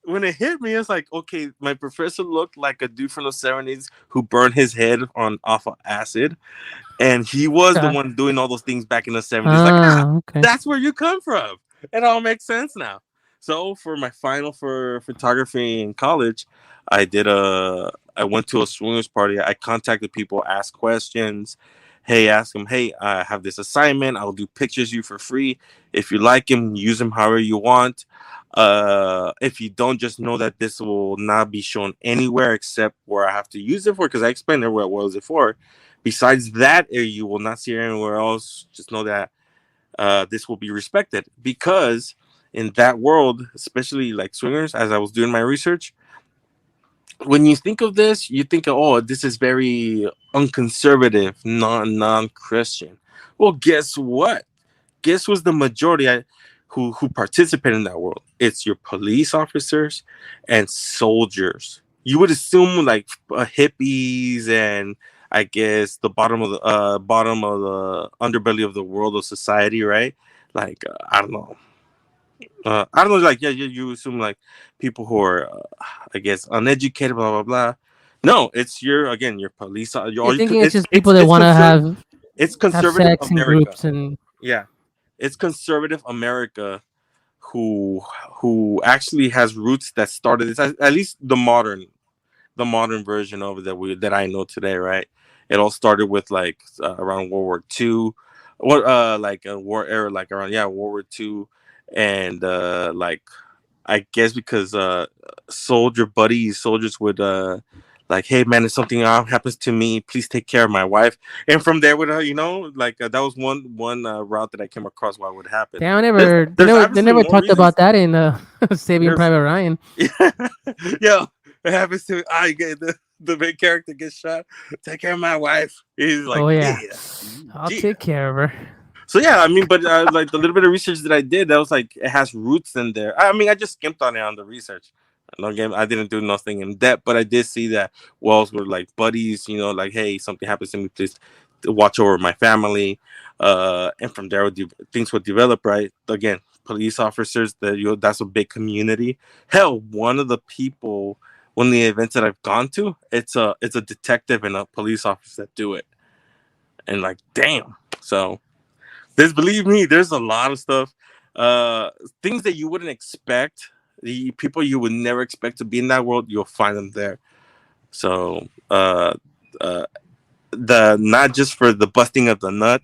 When it hit me, it's like, okay, my professor looked like a dude from the 70s who burned his head off of acid. And he was the one doing all those things back in the 70s. Okay. That's where you come from. It all makes sense now. So for my final for photography in college, I went to a swingers party. I contacted people, asked questions. Ask them, hey, I have this assignment. I'll do pictures of you for free. If you like them, use them however you want. If you don't, just know that this will not be shown anywhere except where I have to use it for, because I explained there what was it for. Besides that area, you will not see it anywhere else. Just know that this will be respected, because in that world, especially like swingers, as I was doing my research, when you think of this, you think, this is very unconservative, non-Christian. Well, guess what? Guess who's the majority who participated in that world? It's your police officers and soldiers. You would assume like hippies and I guess the bottom of the underbelly of the world of society, right? Like I don't know. Like you assume like people who are, I guess, uneducated, blah blah blah. No, it's your police. You're thinking it's just people that want to have conservative sex in America. groups and Yeah, it's conservative America who actually has roots that started this. At least the modern version of it that I know today, right? It all started with like around World War II, like a war era, like around World War II, and like I guess because soldiers would like, hey man, if something happens to me, please take care of my wife. And from there, would that was one route that I came across why it would happen. They never talked about that in Saving Private Ryan. Yeah, it happens to I get the main character gets shot. Take care of my wife. He's like, I'll take care of her. So yeah, I mean, but like the little bit of research that I did, that was like it has roots in there. I mean, I just skimped on it on the research. I didn't do nothing in depth, but I did see that walls were like buddies. Like, hey, something happens to me, please watch over my family. And from there, things would develop. Right, again, police officers. That's a big community. Hell, one of the events that I've gone to, it's a detective and a police officer that do it, and like, damn. So. Believe me, there's a lot of stuff, things that you wouldn't expect, the people you would never expect to be in that world, you'll find them there. So, the not just for the busting of the nut,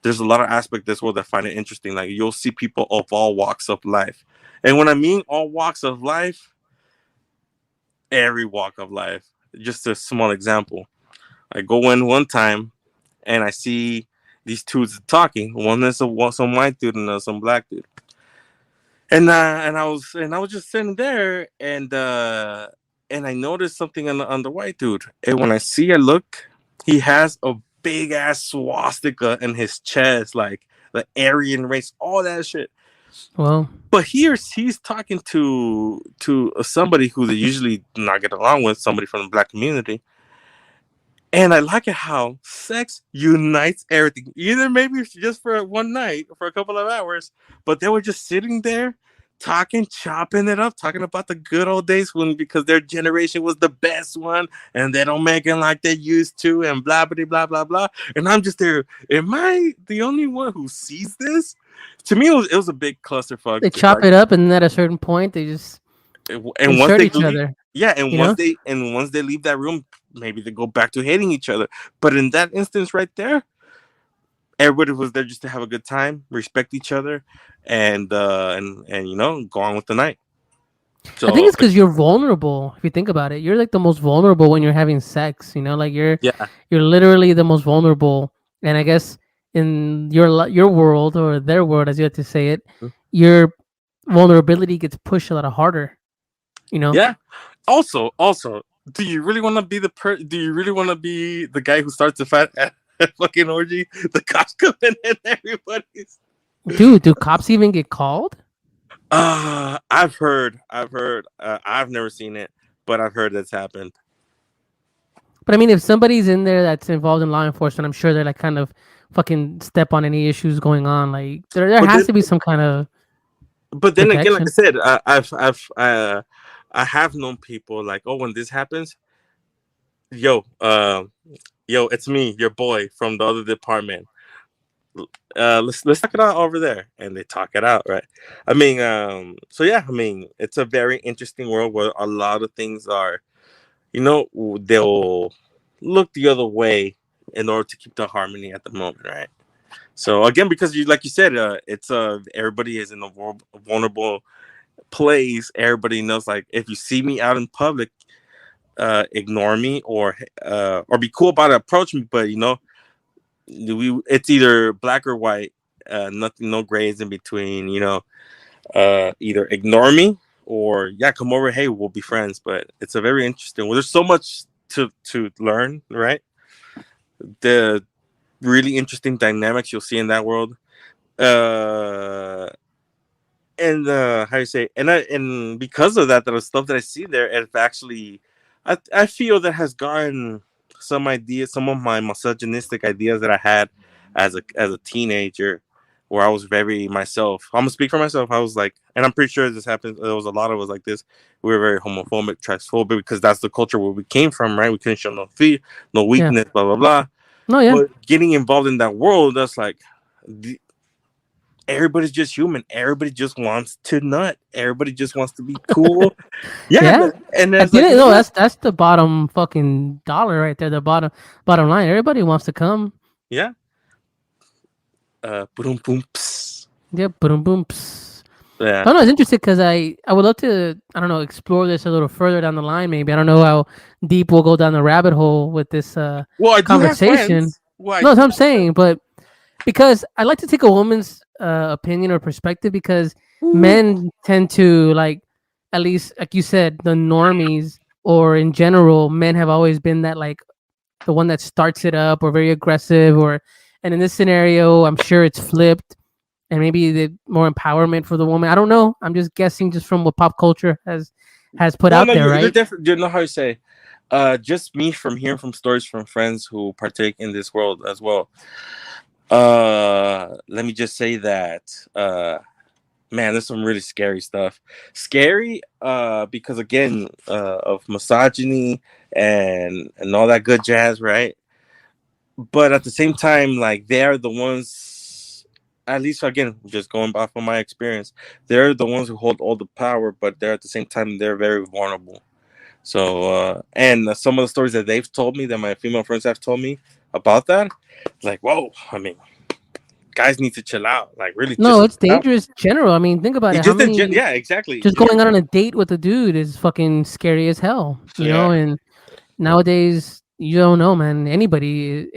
there's a lot of aspects of this world that find it interesting. Like you'll see people of all walks of life, and when I mean all walks of life, every walk of life. Just a small example, I go in one time, and I see these dudes talking. One is some white dude and some black dude. And I was just sitting there, and I noticed something on the white dude. And when I look, he has a big ass swastika in his chest, like the Aryan race, all that shit. Well, but he's talking to somebody who they usually not get along with, somebody from the black community. And I like it how sex unites everything. Either maybe just for one night, for a couple of hours, but they were just sitting there talking, chopping it up, talking about the good old days because their generation was the best one, and they don't make it like they used to, and blah blah blah blah blah. And I'm just there. Am I the only one who sees this? To me, it was a big clusterfuck. They chop it up, and then at a certain point, they just insert each other. Yeah, and once they leave that room, maybe they go back to hating each other. But in that instance right there, everybody was there just to have a good time, respect each other, and go on with the night. So I think it's because you're vulnerable. If you think about it, you're like the most vulnerable when you're having sex. Like you're literally the most vulnerable. And I guess in your world, or their world, as you have to say it, you're vulnerability gets pushed a lot harder. You know. Yeah. Also, do you really want to be do you really want to be the guy who starts a fight at a fucking orgy? The cops come in and everybody's. Dude, do cops even get called? I've heard. I've never seen it, but I've heard that's happened. But I mean, if somebody's in there that's involved in law enforcement, I'm sure they're like kind of fucking step on any issues going on. Like there But has then, to be some kind of but then again, like I protection. said, I have known people like, oh, when this happens, yo, yo, it's me, your boy from the other department. Let's talk it out over there, and they talk it out, right? I mean, so yeah, I mean, it's a very interesting world where a lot of things are, they'll look the other way in order to keep the harmony at the moment, right? So again, because like you said, it's everybody is in a vulnerable place. Everybody knows, like, if you see me out in public, ignore me or be cool about it, approach me, but it's either black or white, nothing, no grays in between. Either ignore me or yeah, come over. Hey, we'll be friends. But it's a very interesting. Well, there's so much to learn, right? The really interesting dynamics you'll see in that world. And how you say, and because of that, the stuff that I see there, it's actually, I feel that has gotten some ideas, some of my misogynistic ideas that I had as a teenager, where I was very myself. I'm gonna speak for myself. I was like, and I'm pretty sure this happened. There was a lot of us like this. We were very homophobic, transphobic, because that's the culture where we came from, right? We couldn't show no fear, no Yeah. weakness, blah blah blah. No, yeah. But getting involved in that world, that's like, everybody's just human. Everybody just wants to nut. Everybody just wants to be cool. Yeah, Yeah. and At that's the like, end, no, that's the bottom fucking dollar right there. The bottom line. Everybody wants to come. yeah. Boom, boom, pss. Yeah, boom, boom. Psst. I Yeah. don't know. It's interesting because I would love to, I don't know, explore this a little further down the line. Maybe I don't know how deep we'll go down the rabbit hole with this Well, I do have conversation. friends. Well, I No, that's do what I'm have friends. saying. But because I like to take a woman's opinion or perspective, because Ooh. men tend to, like, at least like you said, the normies, or in general, men have always been that, like, the one that starts it up or very aggressive, or, and in this scenario, I'm sure it's flipped, and maybe the more empowerment for the woman. I don't know. I'm just guessing just from what pop culture has put No, out no, there, you're right? definitely. You know how you say. Just me from hearing from stories from friends who partake in this world as well. Let me just say that. Man, there's some really scary stuff. Scary, because again, of misogyny and all that good jazz, right? But at the same time, like, they're the ones, at least again, just going off of my experience, they're the ones who hold all the power, but they're at the same time, they're very vulnerable. So and some of the stories that they've told me, that my female friends have told me about that, like, whoa, I mean, guys need to chill out, like, really No, just it's chill out. dangerous. General. I mean, think about It it. How just many yeah, exactly. just going out on a date with a dude is fucking scary as hell, you know? Yeah. And nowadays, you don't know, man. Anybody,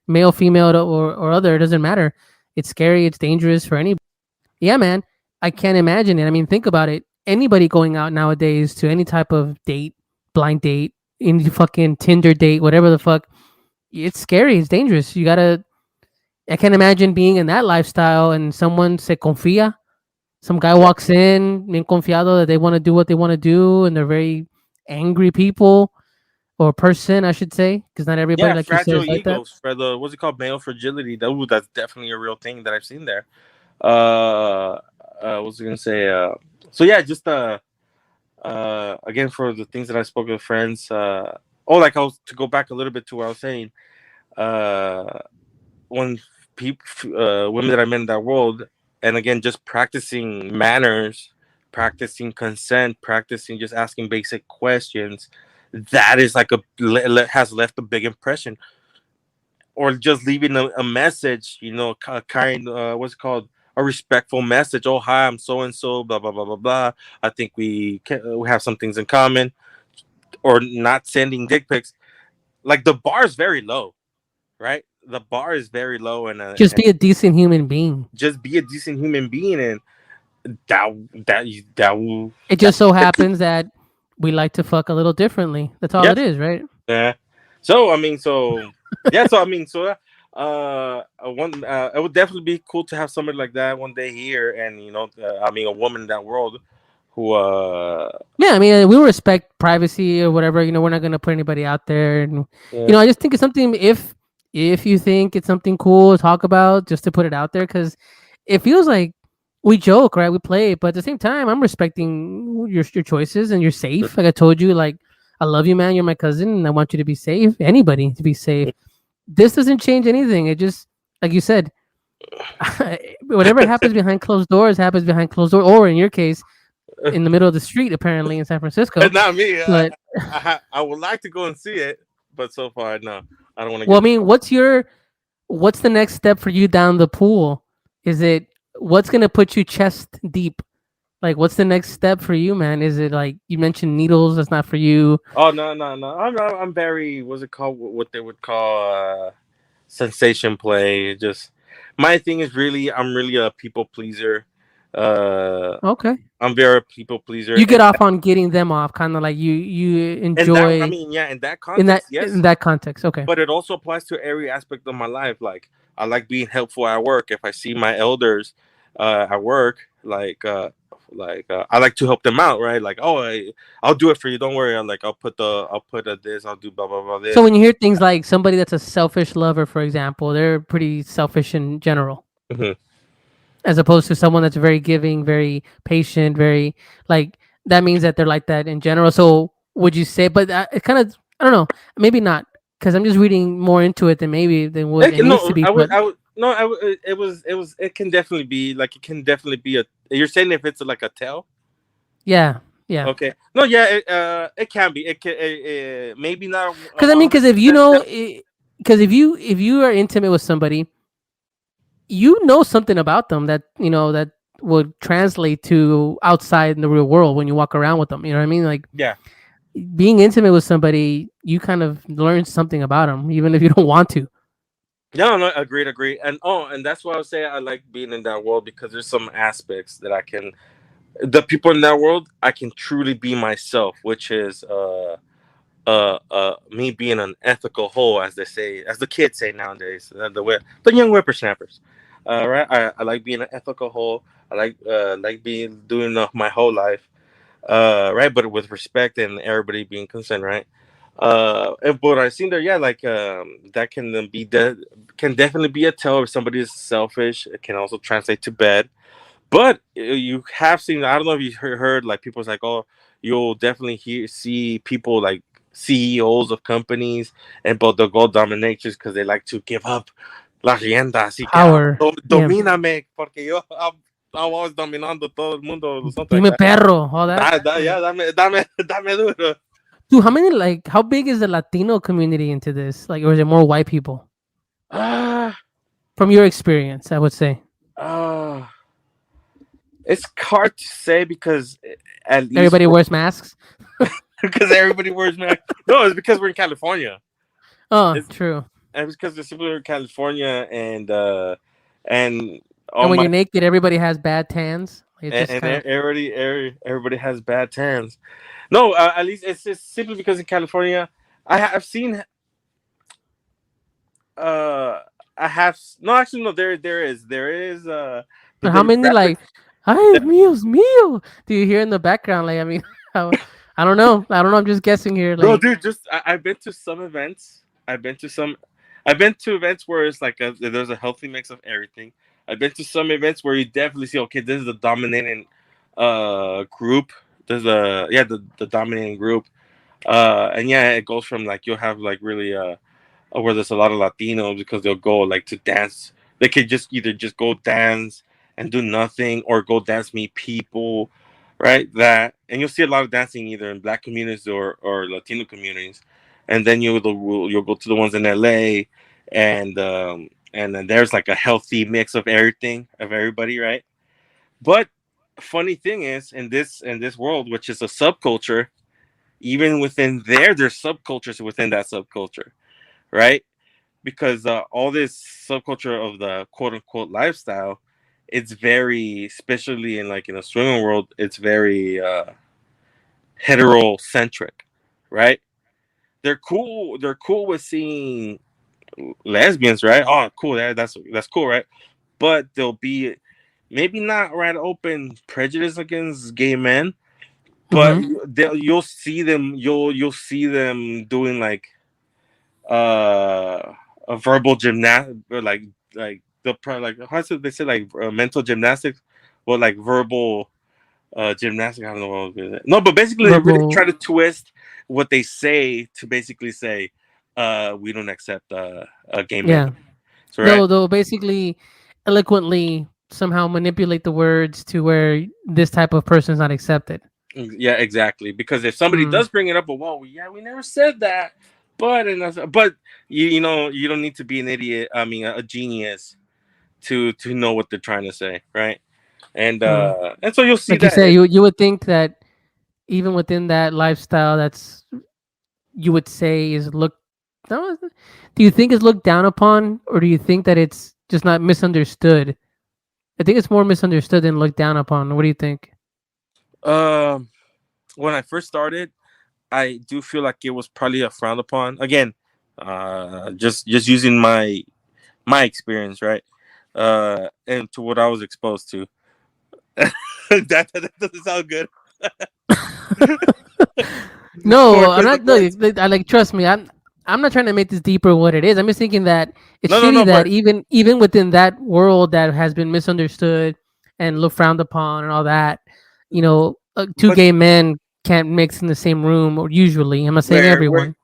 male, female, or other, it doesn't matter. It's scary. It's dangerous for anybody. Yeah, man. I can't imagine it. I mean, think about it. Anybody going out nowadays to any type of date, blind date, any fucking Tinder date, whatever the fuck, it's scary. It's dangerous. You gotta. I can't imagine being in that lifestyle and someone se confia. Some guy Yeah. walks in, bien confiado, that they want to do what they want to do, and they're very angry people, or person, I should say, because not everybody, Yeah, like you said, fragile is like that. egos for the, what's it called, male fragility. That's definitely a real thing that I've seen there. Uh, what was I gonna say? So yeah, just again, for the things that I spoke with friends. Like, I was to go back a little bit to what I was saying. Uh, when people, women that I met in that world, and again, just practicing manners, practicing consent, practicing just asking basic questions. That is like has left a big impression, or just leaving a message, kind, what's it called, a respectful message. Oh, hi, I'm so and so, blah blah blah blah blah. I think we have some things in common, or not sending dick pics. Like, the bar is very low, right? The bar is very low, and Just be a decent human being. just be a decent human being. And that It just so happens that we like to fuck a little differently. That's all yes. it is, right? Yeah. So I mean, so yeah. So I mean, so one it would definitely be cool to have somebody like that one day here, and I mean, a woman in that world who Yeah, I mean, we respect privacy or whatever. We're not gonna put anybody out there, and yeah. I just think it's something. If you think it's something cool to talk about, just to put it out there, because it feels like we joke, right? We play, but at the same time, I'm respecting your choices, and you're safe. Like I told you, like I love you, man. You're my cousin, and I want you to be safe. Anybody to be safe. This doesn't change anything. It just, like you said, whatever happens behind closed doors happens behind closed doors, or in your case, in the middle of the street, apparently in San Francisco. Not me. But I would like to go and see it, but so far no, I don't want to well, I get. mean, what's the next step for you down the pool? Is it what's gonna put you chest deep? Like, what's the next step for you, man? Is it like you mentioned needles? That's not for you. Oh no. I'm very what's it called? What they would call sensation play. Just my thing is really I'm really a people pleaser. Uh, Okay, I'm very a people pleaser, you get off on getting them off, kind of like you and that I enjoy mean yeah, in that in that context, in yes, that context. Okay, but it also applies to every aspect of my life. Like I like being helpful at work. If I see my elders at work, I like to help them out, right? Like I'll do it for you. Don't worry. I'll put this. I'll do blah blah blah so this. when you hear things like somebody that's a selfish lover, for example, they're pretty selfish in general, Mhm. as opposed to someone that's very giving, very patient, very like that means that they're like that in general. So would you say? But it kind of I don't know, maybe not because I'm just reading more into it than what it needs to No, be. But I would no, it can definitely be like it can definitely be a. You're saying if it's like a tell. yeah, yeah. Okay. No, yeah, it can be. It can maybe not Because I mean, because if you 100% know, tell. because if you are intimate with somebody, you know something about them that that would translate to outside in the real world when you walk around with them. You know what I mean? Like Yeah. being intimate with somebody, you kind of learn something about them, even if you don't want to. No, agreed. And that's why I would say I like being in that world because there's some aspects that I can the people in that world I can truly be myself, which is me being an ethical whole, as they say, as the kids say nowadays, the young whippersnappers. Right, I like being an ethical whole. I like being doing my whole life. Right, but with respect and everybody being concerned, right? But I seen there, yeah, like that can can definitely be a tell if somebody is selfish. It can also translate to bad. But you have seen, I don't know if you heard like people's like, oh, you'll definitely see people like CEOs of companies and but they'll go dominatrix because they like to give up la rienda. Así que Power, yeah. domíname, porque I'm always dominando todo el mundo, or something like Dime that. perro, all that. Yeah, dame duro. Dude, how big is the Latino community into this? Like, or is it more white people? Ah, From your experience, I would say. ah. It's hard to say because at least Everybody wears masks. because everybody wears masks. No, it's because we're in California. Oh, It's true. and it's because we're in California and And all when my you're naked, everybody has bad tans. It just kind of. everybody has bad tans. No, at least it's just simply because in California, I've seen uh I have no actually no there is the But how many demographic. like, "Ay, míos, mío"? Do you hear in the background? Like, I mean, how, I don't know. I don't know. I'm just guessing here. No, Like, dude, just I've been to some events. I've been to events where it's like there's a healthy mix of everything. I've been to some events where you definitely see, okay, this is the dominating group. There's the dominating group. And yeah, it goes from like you'll have like really where there's a lot of Latinos because they'll go like to dance. They could just either just go dance and do nothing or go dance meet people, right? That and you'll see a lot of dancing either in black communities or Latino communities, and then you'll go to the ones in LA, and then there's like a healthy mix of everything of everybody, right? But funny thing is in this world, which is a subculture, even within there's subcultures within that subculture, right? Because all this subculture of the quote unquote lifestyle it's very, especially in like in a swinger world, it's very heterocentric, right? They're cool with seeing lesbians, right? Oh, cool. That's cool, right? But there'll be maybe not right open prejudice against gay men, but Mm-hmm. you'll see them. You'll see them doing like a verbal gymnast, or like like how should they say, like mental gymnastics, well, like verbal gymnastics. I don't know what I was gonna say. No, but basically they really Verbal. try to twist what they say to basically say, we don't accept gay men. Yeah. So right. They'll basically eloquently somehow manipulate the words to where this type of person is not accepted. Yeah, exactly. Because if somebody Mm. does bring it up, well, yeah, we never said that. But you know, you don't need to be an idiot. I mean, a genius to know what they're trying to say, right? Mm. And so you'll see Like you that. say, you would think that even within that lifestyle, that's you would say is looked. No, do you think it's looked down upon, or do you think that it's just not misunderstood? I think it's more misunderstood than looked down upon. What do you think? Um, when I first started, I do feel like it was probably a frowned upon. Again, just using my experience, right? And to what I was exposed to. That doesn't sound good. No, Poor I'm choice not. of No, words. I like. Trust me, I'm not trying to make this deeper what it is. I'm just thinking that it's No, no, shitty no. that But even within that world that has been misunderstood and looked frowned upon and all that, two but gay men can't mix in the same room. Or usually, I'm not saying where everyone.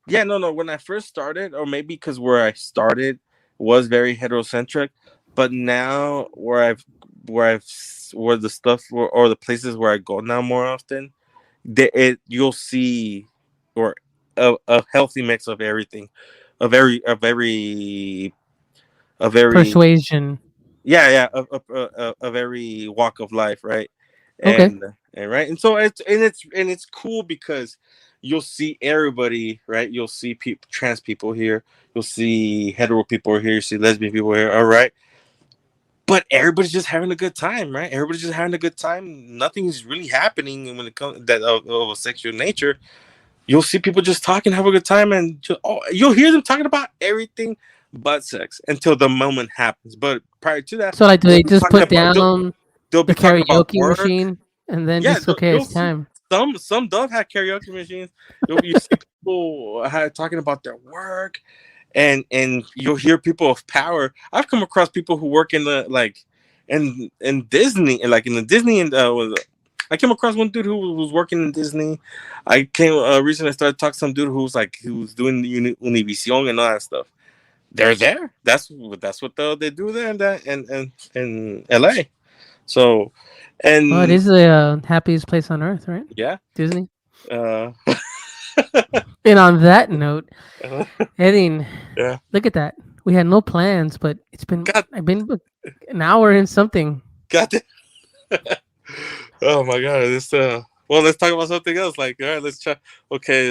yeah, no, no. When I first started, or maybe because where I started was very heterocentric, but now where the stuff or the places where I go now more often, you'll see or a healthy mix of everything, a very a very a very Persuasion. yeah, yeah, a very walk of life, right? Okay. And right, and so it's cool because you'll see everybody, right? You'll see people, trans people here, you'll see hetero people here, you see lesbian people here, all right. But everybody's just having a good time, right? Everybody's just having a good time. Nothing's really happening when it comes that of a sexual nature. You'll see people just talking, have a good time, and you'll hear them talking about everything but sex until the moment happens. But prior to that, So like, do they'll they be just talking put about down they'll the be talking about karaoke work. machine and then Yeah, just okay, you'll it's see time. some don't have karaoke machines. You see people talking about their work, and you'll hear people of power. I've come across people who work in the like in Disney, like in the Disney, and I came across one dude who was working in Disney. I came recently. I started talking to some dude who was doing the Univision and all that stuff. They're there. That's what they do there in that in LA. So, Well, it and is the happiest place on earth, right? yeah, Disney. uh, And on that note, Edin, yeah. look at that. We had no plans, but God, I've been an hour and something. God. Oh my God. Well, let's talk about something else. Like, all right, let's try. Okay.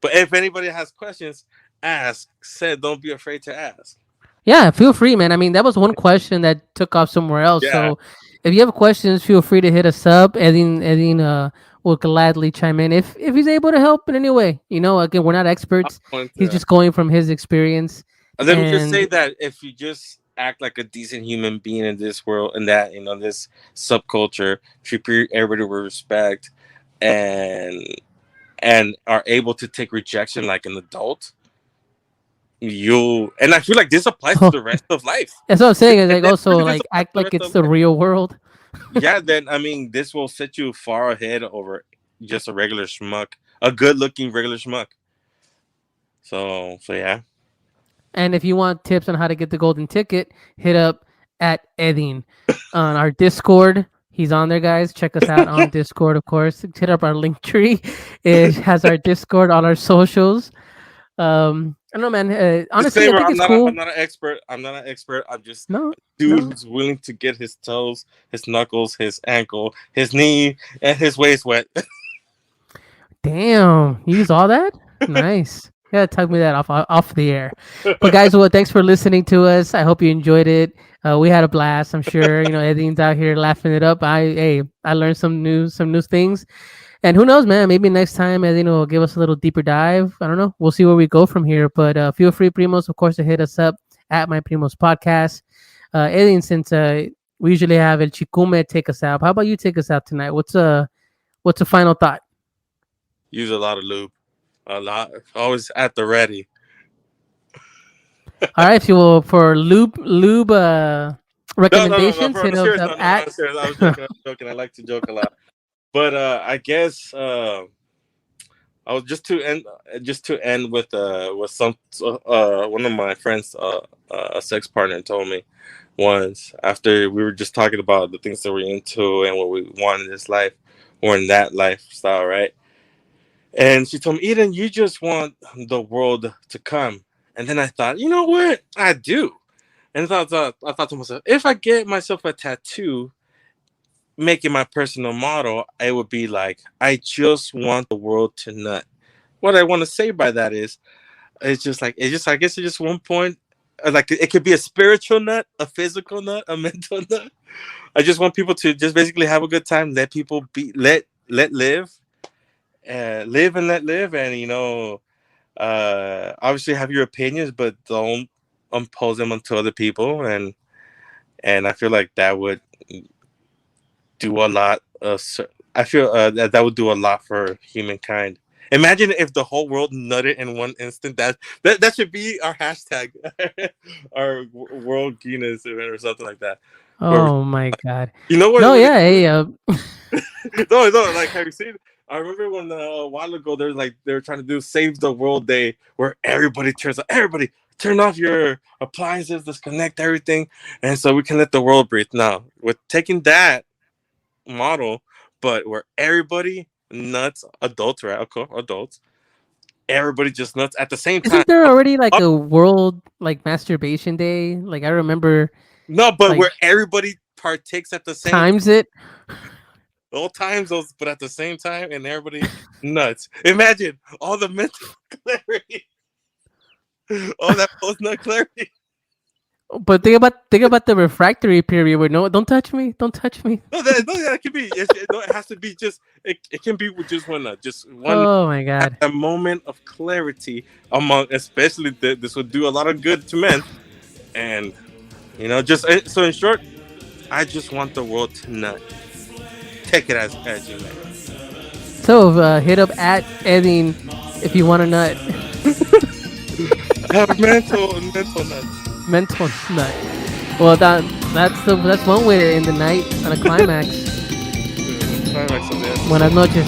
But if anybody has questions, ask. Said, don't be afraid to ask. Yeah, feel free, man. I mean, that was one question that took off somewhere else. Yeah. So if you have questions, feel free to hit us up. Edin will gladly chime in if he's able to help in any way. Again, we're not I experts. wanted He's to. just going from his experience. Let me just And say that if you just act like a decent human being in this world, in that this subculture, treat everybody with respect, and and are able to take rejection like an adult, and I feel like this applies to so the rest of life. that's what I'm saying. Is like also Definitely this like applies act to the like rest it's of the life. real world. Yeah, then I mean, this will set you far ahead over just a regular schmuck, a good-looking regular schmuck. So yeah. And if you want tips on how to get the golden ticket, hit up at Edin on our Discord. He's on there, guys. Check us out on Discord, of course. Hit up our link tree. It has our Discord on our socials. I don't know, man. Honestly, I Disclaimer: think it's I'm cool. not an expert. I'm not an expert. I'm just No, a dude no. who's willing to get his toes, his knuckles, his ankle, his knee, and his waist wet. Damn, you use all that? Nice. Yeah, tug me that off the air. But guys, well, thanks for listening to us. I hope you enjoyed it. We had a blast. I'm sure Edin's out here laughing it up. I learned some new things, and who knows, man? Maybe next time Edin will give us a little deeper dive. I don't know. We'll see where we go from here. But feel free, Primos, of course, to hit us up at My Primos Podcast. Edin, since we usually have El Chikume take us out, how about you take us out tonight? What's a final thought? Use a lot of lube. A lot, always at the ready. All right, so well, for lube recommendations, No, hit us serious, up no, at. serious. I was joking. I like to joke a lot, but I guess I was just to end with some one of my friends, a sex partner, told me once after we were just talking about the things that we're into and what we want in this life or in that lifestyle, right? And she told me, Edin, you just want the world to come. And then I thought, you know what? I do. And I thought to myself, if I get myself a tattoo, making my personal motto, it would be like, I just want the world to nut. What I want to say by that is, I guess it's just one point. Like it could be a spiritual nut, a physical nut, a mental nut. I just want people to just basically have a good time, let people be, let live. Live and let live, and obviously have your opinions, but don't impose them onto other people. And I feel like that would do a lot. I feel that would do a lot for humankind. Imagine if the whole world nutted in one instant. That should be our hashtag, our World Guinness event or something like that. Oh my God! You know what? No, yeah, hey, No, like have you seen? I remember when a while ago they were trying to do Save the World Day, where everybody turn off your appliances, disconnect everything, and so we can let the world breathe. Now we're taking that model, but where everybody nuts, adults, right? Of course, adults. Everybody just nuts at the same time. isn't there already like a world like masturbation day? Like I remember. No, but like, where everybody partakes at the same times it. all times those, but at the same time, and everybody nuts. Imagine all the mental clarity, all that post nut clarity. But think about the refractory period where don't touch me. No, that could be. It has to be just. It can be with just one nut, just one. Oh my God! A moment of clarity among, especially this would do a lot of good to men, and just so in short, I just want the world to nut. Take it as you may. So hit up at Edin if you want a nut. Have mental nuts. Mental nut. Well, that's one way to end the night on a climax. Climax of this. Buenas noches.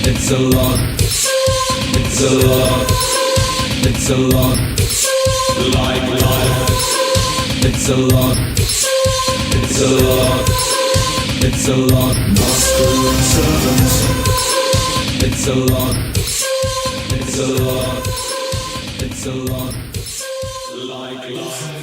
It's a lot. It's a lot. It's a lot. Like life. It's a lot. It's a lot. It's a lot. Master and servant. It's a lot. It's a lot. It's a lot. Like life.